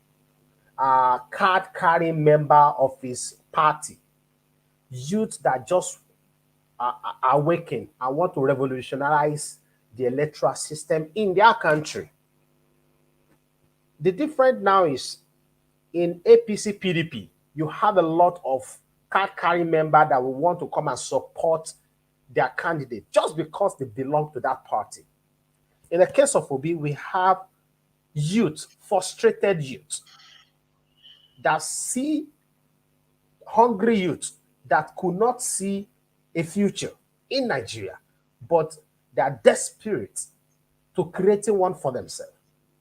card carrying member of his party. Youth that just awaken and want to revolutionize the electoral system in their country. The difference now is in APC PDP, you have a lot of card carrying members that will want to come and support their candidate just because they belong to that party. In the case of Obi, we have youth, frustrated youth, that see hungry youth that could not see a future in Nigeria, but they are desperate to creating one for themselves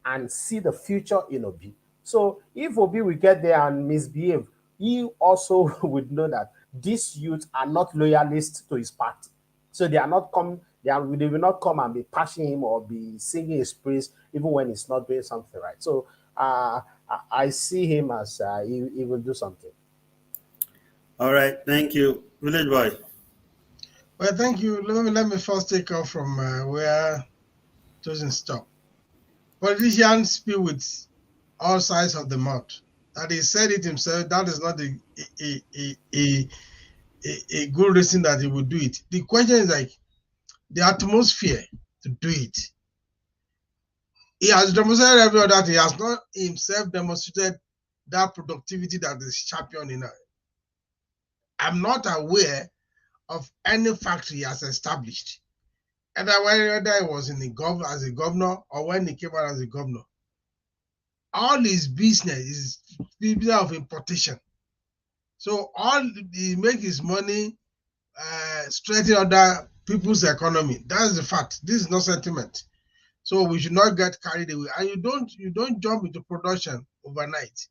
and see the future in Obi. So if Obi will get there and misbehave, he also would know that these youth are not loyalists to his party. So they are not come, they will not come and be passing him or be singing his praise even when he's not doing something right. So I see him as he will do something. All right, thank you. Village boy. Well, thank you. Let me first take off from where Tosin stopped. Politicians speak with all sides of the mouth. That he said it himself, that is not a good reason that he would do it. The question is like the atmosphere to do it. He has demonstrated everywhere that he has not himself demonstrated that productivity that is champion in. I'm not aware of any factory he has established. And whether he was in the as a governor or when he came out as a governor, all his business is business of importation. So all he make his money strengthen other people's economy. That's the fact. This is not sentiment. So we should not get carried away. And you don't jump into production overnight.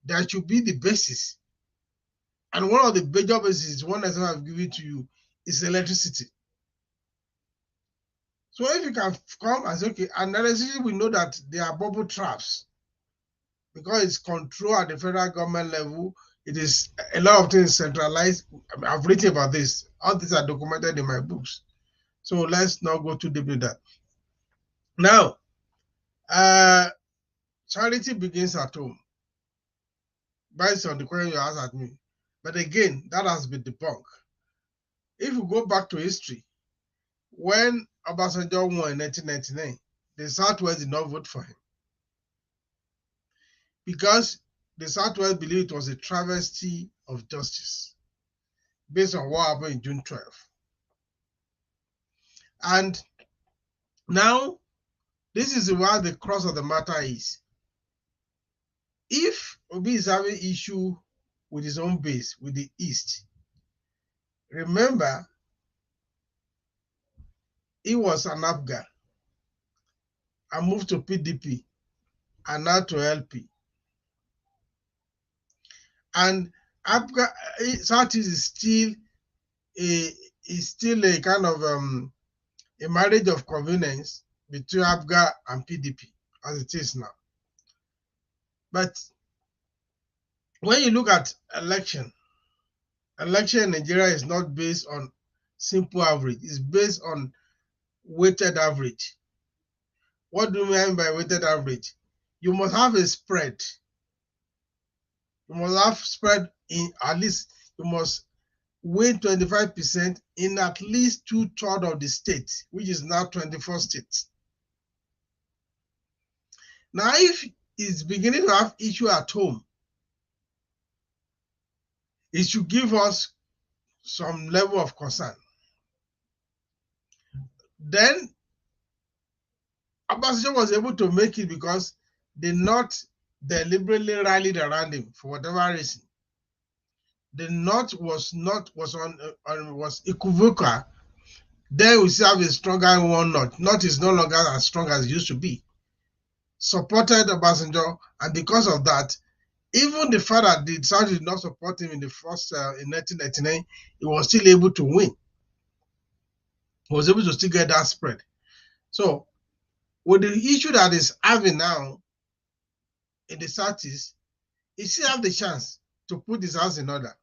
That should be the basis. And one of the major bases, one that I've given to you, is electricity. So if you can come and say, okay, and electricity, we know that there are bubble traps because it's controlled at the federal government level. It is a lot of things centralized. I've written about this. All these are documented in my books. So let's not go too deep into that. Now, charity begins at home, based on the question you asked at me. But again, that has been debunked. If you go back to history, when Obasanjo won in 1999, the Southwest did not vote for him because the Southwest believed it was a travesty of justice based on what happened in June 12th. And now, this is where the cross of the matter is. If Obi is having issue with his own base, with the East, remember, he was an APGA and moved to PDP and now to LP. And APGA, Southeast is still a kind of a marriage of convenience between APGA and PDP as it is now. But when you look at election in Nigeria is not based on simple average. It's based on weighted average. What do we mean by weighted average? You must have a spread. You must have spread in at least, you must win 25% in at least 2/3 of the states, which is now 24 states. Now, if it's beginning to have issue at home, it should give us some level of concern. Then Obasanjo was able to make it because the North deliberately rallied around him for whatever reason. The North was equivocal. Then we still have a stronger one North. North is no longer as strong as it used to be. Supported Obasanjo, and because of that, even the fact that the South did not support him in the first in 1999, he was still able to win. He was able to still get that spread. So, with the issue that is having now in the Southeast, he still have the chance to put his house in order.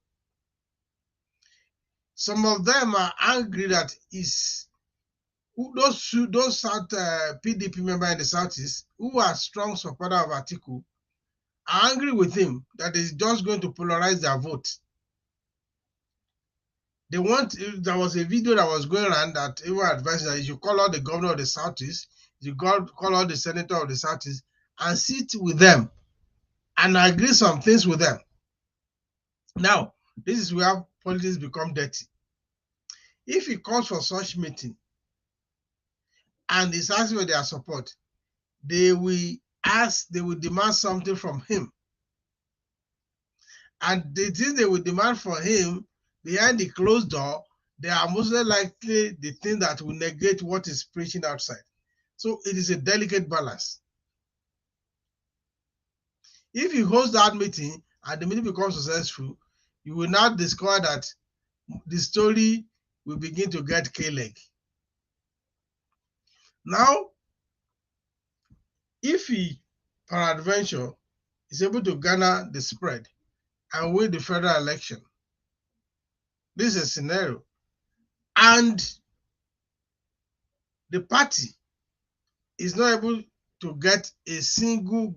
Some of them are angry that those South PDP members in the Southeast who are strong supporters of Atiku are angry with him that he's just going to polarize their vote. There was a video that was going around that even advised that you should call out the governor of the Southeast, you call out the senator of the Southeast and sit with them and agree some things with them. Now, this is where politics become dirty. If he calls for such meeting and is asking for their support, they will demand something from him. And the things they will demand from him behind the closed door, they are most likely the thing that will negate what is preaching outside. So it is a delicate balance. If you host that meeting and the meeting becomes successful, you will now discover that the story will begin to get K-leg. Now, if he, peradventure, is able to garner the spread and win the federal election, this is a scenario. And the party is not able to get a single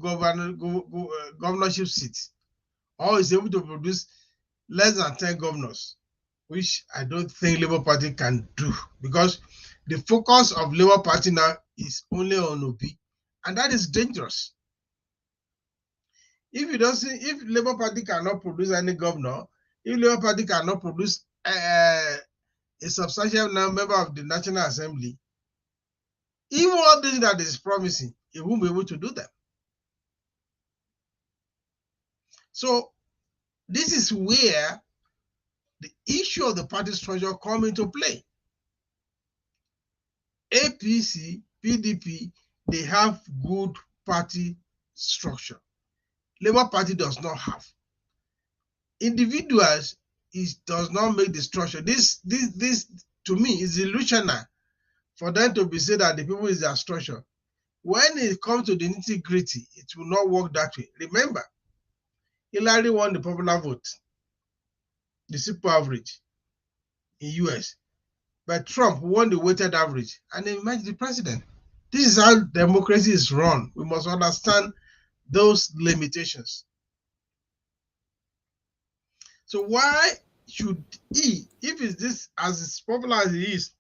governorship seat, or is able to produce less than 10 governors, which I don't think Labour Party can do, because the focus of Labour Party now is only on Obi, and that is dangerous. If Labour Party cannot produce any governor, if Labour Party cannot produce a substantial member of the National Assembly, even all things that is promising, it won't be able to do them. So this is where the issue of the party structure come into play. APC, PDP, they have good party structure. Labour Party does not have. Individuals, it does not make the structure. This to me is illusionary for them to be said that the people is their structure. When it comes to the nitty-gritty, it will not work that way. Remember, Hillary won the popular vote, the simple average in US, but Trump won the weighted average and emerged the president. This is how democracy is run. We must understand those limitations. So why should he, if it's this as popular as he is,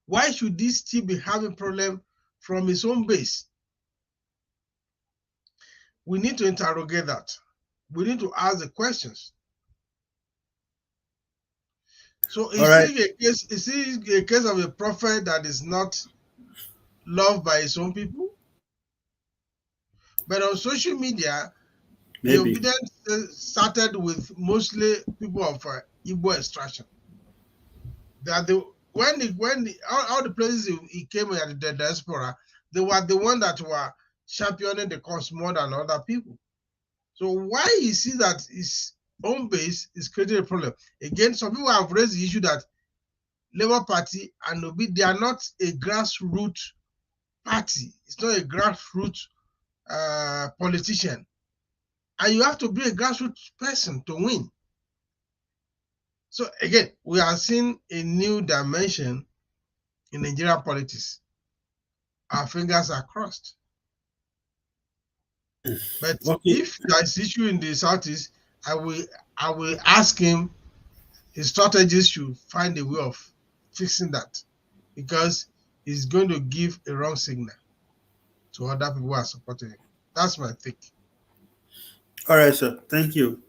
why should this still be having problem from his own base? We need to interrogate that. We need to ask the questions. So is it a case of a prophet that is not loved by his own people? But on social media, the obedience started with mostly people of Igbo extraction. That all the places he came at the diaspora, they were the ones that were championing the cause more than other people. So why he sees that his own base is creating a problem? Again, some people have raised the issue that Labour Party and Obi, they are not a grassroots party. It's not a grassroots politician. And you have to be a grassroots person to win. So again, we are seeing a new dimension in Nigerian politics. Our fingers are crossed. But if there's issue in the Southeast, I will ask him his strategies should find a way of fixing that, because he's going to give a wrong signal to other people who are supporting him. That's my take. All right, sir. Thank you.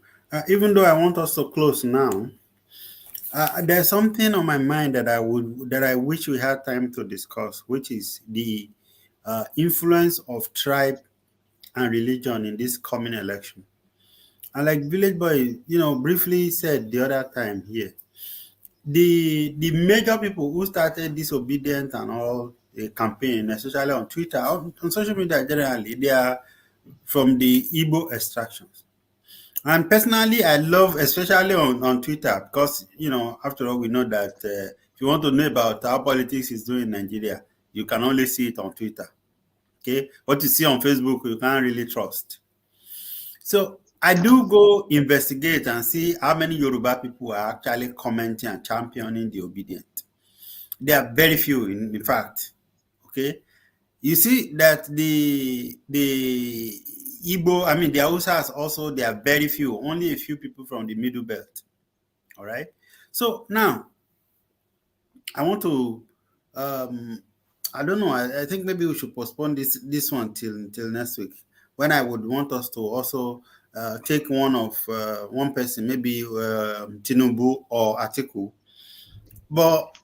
Even though I want us to close now, there's something on my mind that I wish we had time to discuss, which is the influence of tribe and religion in this coming election. And like Village Boy, briefly said the other time here, the major people who started disobedient and all the campaign, especially on Twitter, on social media generally, they are from the Igbo extractions. And personally, I love, especially on Twitter, because, after all, we know that if you want to know about how politics is doing in Nigeria, you can only see it on Twitter. Okay? What you see on Facebook, you can't really trust. So I do go investigate and see how many Yoruba people are actually commenting and championing the obedient. There are very few, in fact. Okay? You see that the Igbo, the Hausas also, there are very few, only a few people from the middle belt. All right. So now, I want to, I don't know, I think maybe we should postpone this one till next week. when I would want us to also take one person, maybe Tinubu or Atiku. But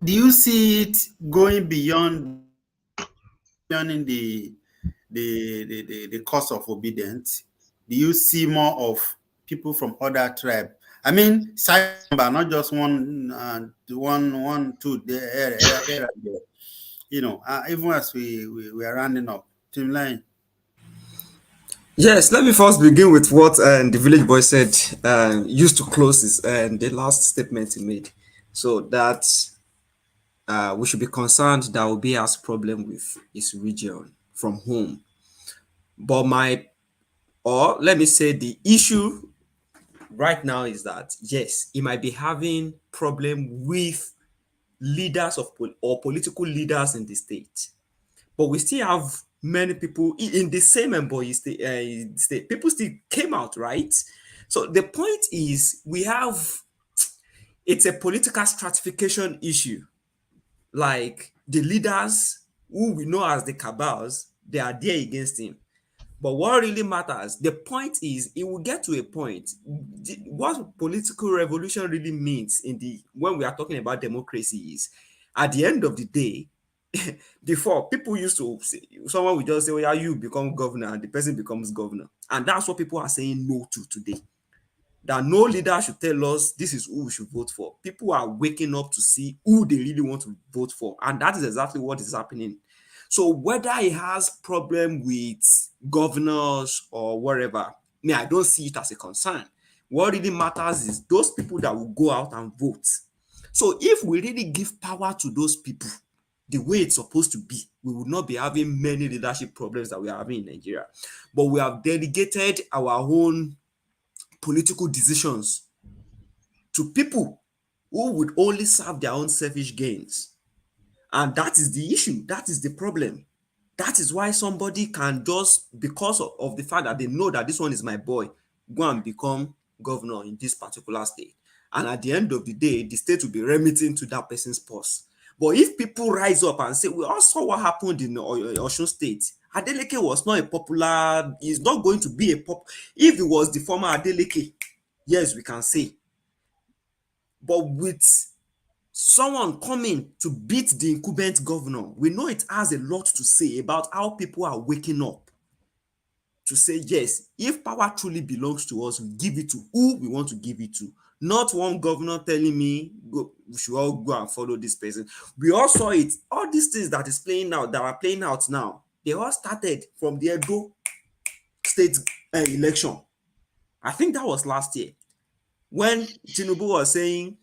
do you see it going beyond the cost of obedience? Do you see more of people from other tribe? I mean, side number, not just one, two, there. Even as we are rounding up, Team Line. Yes, let me first begin with what the village boy said. Used to close his the last statement he made, so that we should be concerned that Obi has problem with his region from home. But or let me say, the issue right now is that yes, he might be having problem with leaders or political leaders in the state, but we still have many people in the same employee state. People still came out, right? So the point is, it's a political stratification issue. Like the leaders who we know as the cabals, they are there against him. But what really matters, the point is, it will get to a point. What political revolution really means when we are talking about democracy is, at the end of the day, before people used to say, someone would just say, "Oh yeah, you become governor," and the person becomes governor, and that's what people are saying no to today. That no leader should tell us this is who we should vote for. People are waking up to see who they really want to vote for, and that is exactly what is happening. So whether he has problem with governors or whatever, me, I don't see it as a concern. What really matters is those people that will go out and vote. So if we really give power to those people the way it's supposed to be, we would not be having many leadership problems that we are having in Nigeria. But we have delegated our own political decisions to people who would only serve their own selfish gains. And that is the issue. That is the problem. That is why somebody can just, because of the fact that they know that this one is my boy, go and become governor in this particular state. And at the end of the day, the state will be remitting to that person's purse. But if people rise up and say, we all saw what happened in Osun State, Adeleke was not a popular, he's not going to be if it was the former Adeleke, yes, we can say. But with someone coming to beat the incumbent governor, we know it has a lot to say about how people are waking up to say, yes, if power truly belongs to us, we give it to who we want to give it to. Not one governor telling me, go, we should all go and follow this person. We all saw it. All these things that are playing out now, they all started from the Edo state election. I think that was last year. When Tinubu was saying,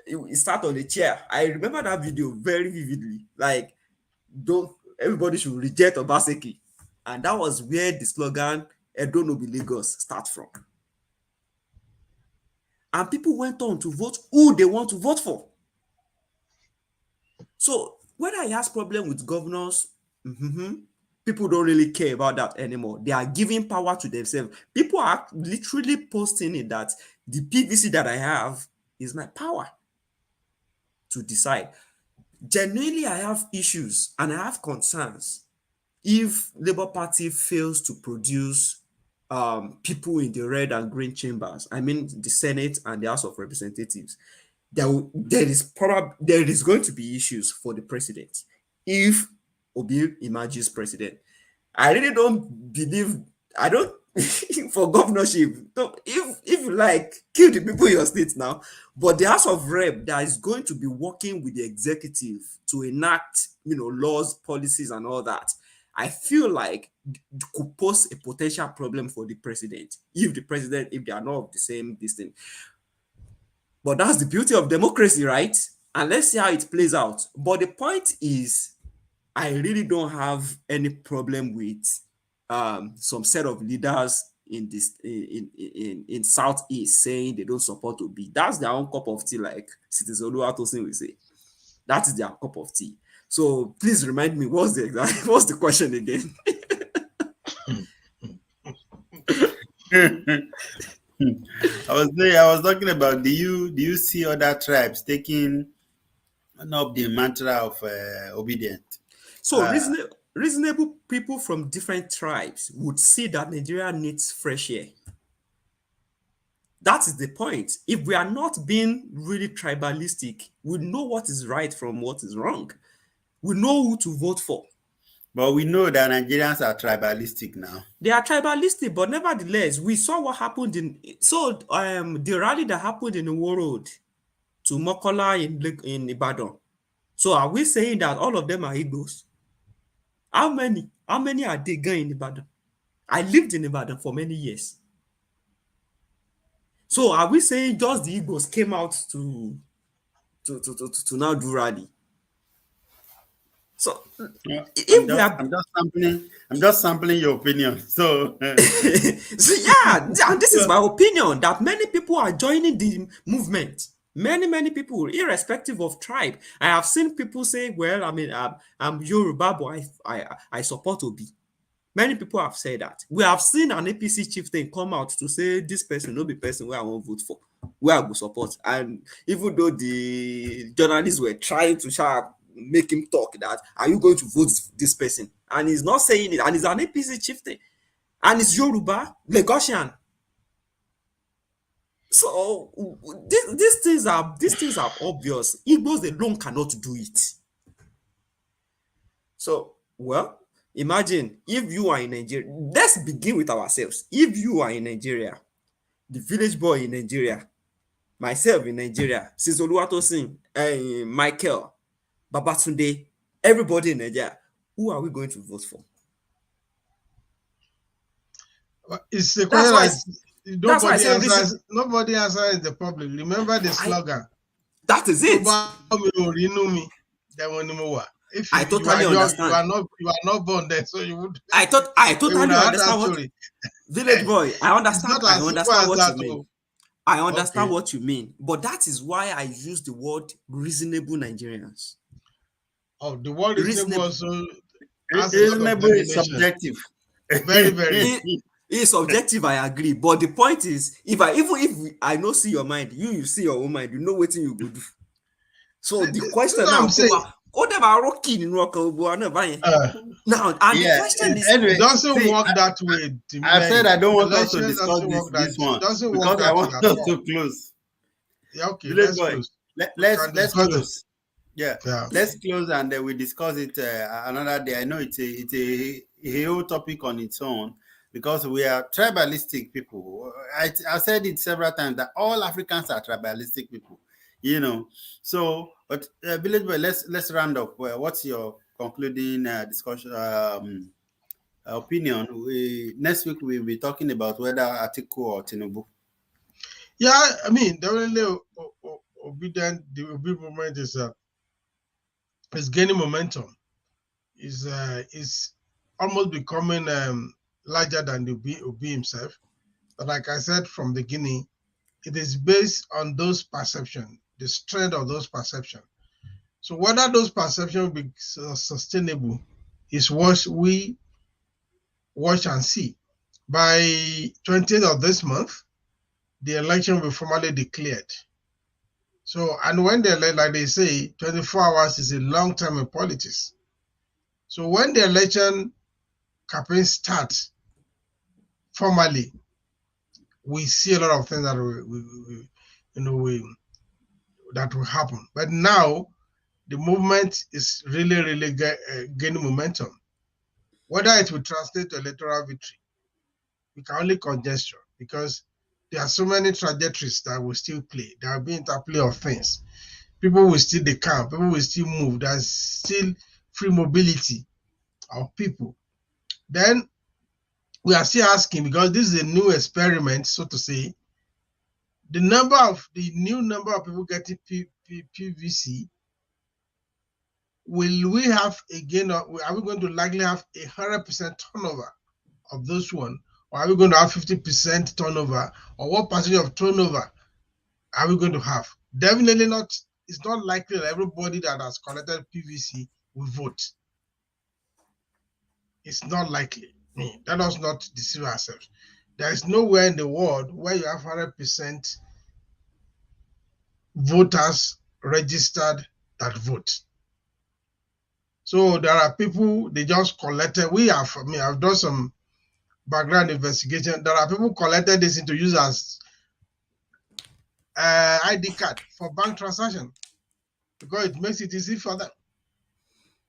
he sat on the chair. I remember that video very vividly. Like, don't everybody should reject Obaseki. And that was where the slogan Edo no be Lagos start from. And people went on to vote who they want to vote for. So whether he has problem with governors, people don't really care about that anymore. They are giving power to themselves. People are literally posting it that the PVC that I have is my power to decide. Genuinely, I have issues and I have concerns if Labour Party fails to produce people in the red and green chambers. I mean, the Senate and the House of Representatives. There is going to be issues for the president if Obi emerges president. I really don't believe. I don't for governorship. If you like, kill the people in your state now. But the House of Rep that is going to be working with the executive to enact, laws, policies, and all that, I feel like could pose a potential problem for the president if they are not of the same distance. But that's the beauty of democracy, right? And let's see how it plays out. But the point is, I really don't have any problem with some set of leaders in Southeast saying they don't support Obi. That's their own cup of tea, like Citizen Oluwatosin will say. That is their cup of tea. So please remind me, what's the question again? I was talking about, do you see other tribes taking up the mantra of obedience? So reasonable people from different tribes would see that Nigeria needs fresh air. That is the point. If we are not being really tribalistic, we know what is right from what is wrong. We know who to vote for. But we know that Nigerians are tribalistic now. They are tribalistic, but nevertheless, we saw what happened the rally that happened in the Road to Mokola in Ibadan. So are we saying that all of them are Igbos? How many? How many are they going in Ibadan? I lived in Ibadan for many years. So are we saying just the Igbos came out to now do rally? So Yeah, if we are I'm just sampling your opinion. So so yeah, and this is my opinion that many people are joining the movement. Many people, irrespective of tribe. I have seen people say, "Well, I mean, I'm Yoruba, but I support Obi." Many people have said that. We have seen an APC chieftain come out to say this person no be person where I won't vote for, where I will support. And even though the journalists were trying to make him talk that, are you going to vote this person? And he's not saying it. And he's an APC chieftain. And it's Yoruba, Lagosian. So these things are obvious. Igbos alone cannot do it. So, well, imagine if you are in Nigeria. Let's begin with ourselves. If you are in Nigeria, the village boy in Nigeria, myself in Nigeria, Sis Oluwatosin, Michael, Babatunde, everybody in Nigeria, who are we going to vote for? It's a That's question why. That's why I say reason. Nobody answers the public. Remember the slogan. That is it. If I totally understand. You are not born there, so you would. I totally understand what village boy. I understand. I understand what you mean. I understand what you mean, but that is why I use the word reasonable Nigerians. Oh, the word reasonable also has a lot of reasonable is definition. subjective. Very. It's subjective, I agree. But the point is, if I no see your mind, you see your own mind, you know what you go do. So the question now, now, and the question is, anyway, it doesn't work that way. I said I don't want us to discuss this one because I want us to close. Yeah, okay, let's close. Let's close. Yeah, let's close and then we discuss it another day. I know it's a whole topic on its own because we are tribalistic people. I said it several times that all Africans are tribalistic people. You know, so but village boy, let's round up. What's your concluding discussion opinion? Next week we'll be talking about whether Atiku or Tinubu. Yeah, I mean, definitely obedient. The Obi movement is gaining momentum. Is almost becoming larger than the Obi himself. But like I said from the beginning, it is based on those perceptions, the strength of those perceptions. So whether those perceptions will be sustainable is what we watch and see. By 20th of this month, the election will be formally declared. So, and when they elect, like they say, 24 hours is a long time in politics. So when the election campaign starts formally, we see a lot of things that that will happen. But now the movement is really gaining momentum. Whether it will translate to electoral victory, we can only conjecture because there are so many trajectories that will still play. There will be interplay of things. People will still decamp. People will still move. There's still free mobility of people. Then we are still asking, because this is a new experiment, so to say, the new number of people getting PVC, will we have again, are we going to likely have 100% turnover of those one, or are we going to have 50% turnover, or what percentage of turnover are we going to have? Definitely not. It's not likely that everybody that has collected PVC will vote. It's not likely. Let us not deceive ourselves. There is nowhere in the world where you have 100% voters registered that vote. So there are people they just collected. I've done some background investigation. There are people collected this to use as ID card for bank transaction because it makes it easy for them.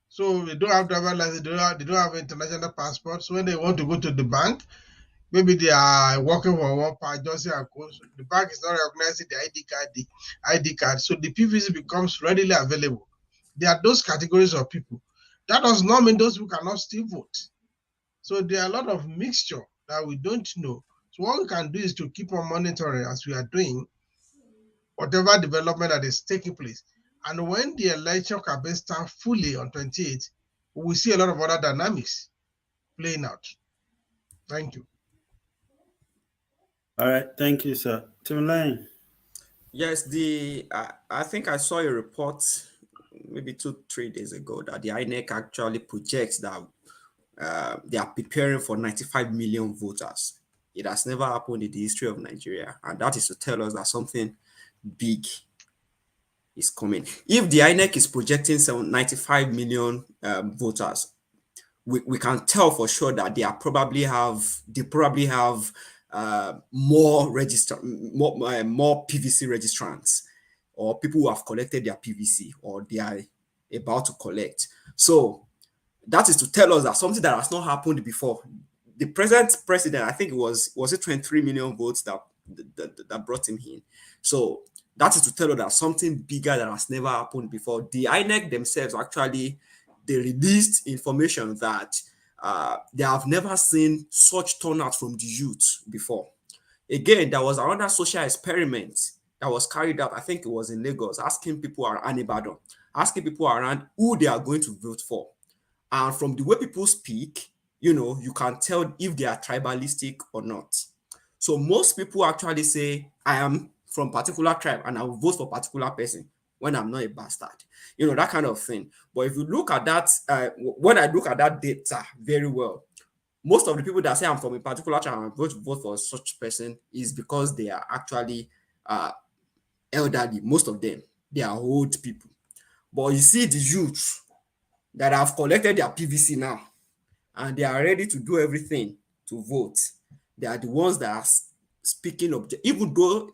So they don't have driver license, they don't have international passport. So when they want to go to the bank, maybe they are working for one part, just say, the bank is not recognizing the ID card. So the PVC becomes readily available. There are those categories of people. That does not mean those people cannot still vote. So there are a lot of mixture that we don't know. So what we can do is to keep on monitoring as we are doing whatever development that is taking place. And when the election campaign starts fully on 28th, we will see a lot of other dynamics playing out. Thank you. All right. Thank you, sir. Tim Lane. Yes, I think I saw a report maybe 2 3 days ago that the INEC actually projects that they are preparing for 95 million voters. It has never happened in the history of Nigeria, and that is to tell us that something big is coming. If the INEC is projecting some 95 million voters, we can tell for sure that they probably have more PVC registrants, or people who have collected their PVC or they are about to collect. So that is to tell us that something that has not happened before. The present president, I think it was it 23 million votes that brought him in. So that is to tell us that something bigger that has never happened before. The INEC themselves actually they released information that they have never seen such turnout from the youth before. Again, there was another social experiment that was carried out, I think it was in Lagos, asking people around Ibadan, asking people around who they are going to vote for. And from the way people speak, you can tell if they are tribalistic or not. So most people actually say, I am from particular tribe and I will vote for particular person when I'm not a bastard. That kind of thing. But if you look at that, when I look at that data very well, most of the people that say I'm from a particular tribe and I'm going to vote for such person is because they are actually elderly. Most of them, they are old people. But you see the youth that have collected their PVC now and they are ready to do everything to vote. They are the ones that are speaking up, even though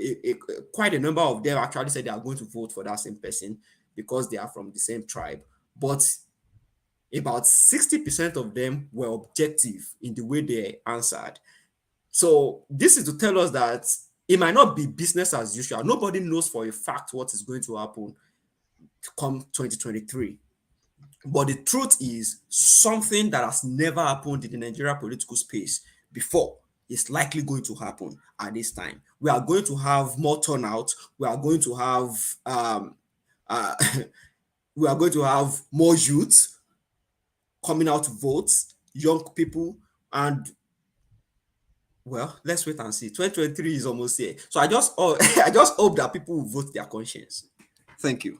quite a number of them actually said they are going to vote for that same person because they are from the same tribe. But about 60% of them were objective in the way they answered. So this is to tell us that it might not be business as usual. Nobody knows for a fact what is going to happen come 2023. But the truth is, something that has never happened in the Nigeria political space before is likely going to happen at this time. We are going to have more turnout. We are going to have uh, we are going to have more youth coming out to vote, young people, and well, let's wait and see. 2023 is almost here, so I just hope that people will vote their conscience. Thank you.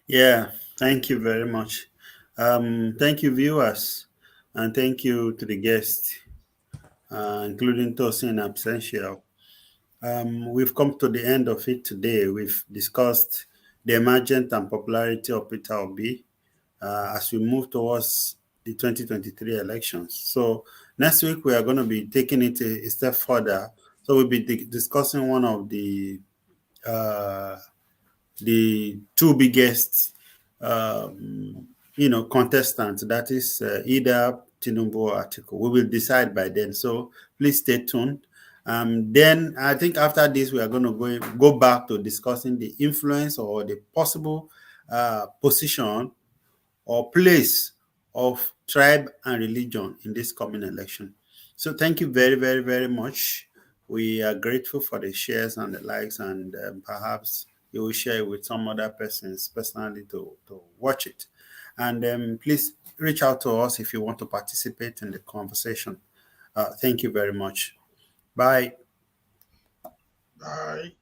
Yeah, thank you very much. Thank you, viewers, and thank you to the guests, including Tosin Absentia. We've come to the end of it today. We've discussed the emergent and popularity of Peter Obi as we move towards the 2023 elections. So next week, we are going to be taking it a step further. So we'll be discussing one of uh, the two biggest, contestants. That is either Tinubu or Atiku. We will decide by then. So please stay tuned. Then I think after this, we are going to go back to discussing the influence or the possible position or place of tribe and religion in this coming election. So thank you very, very, very much. We are grateful for the shares and the likes, and perhaps you will share it with some other persons personally to watch it. And please reach out to us if you want to participate in the conversation. Thank you very much. Bye. Bye.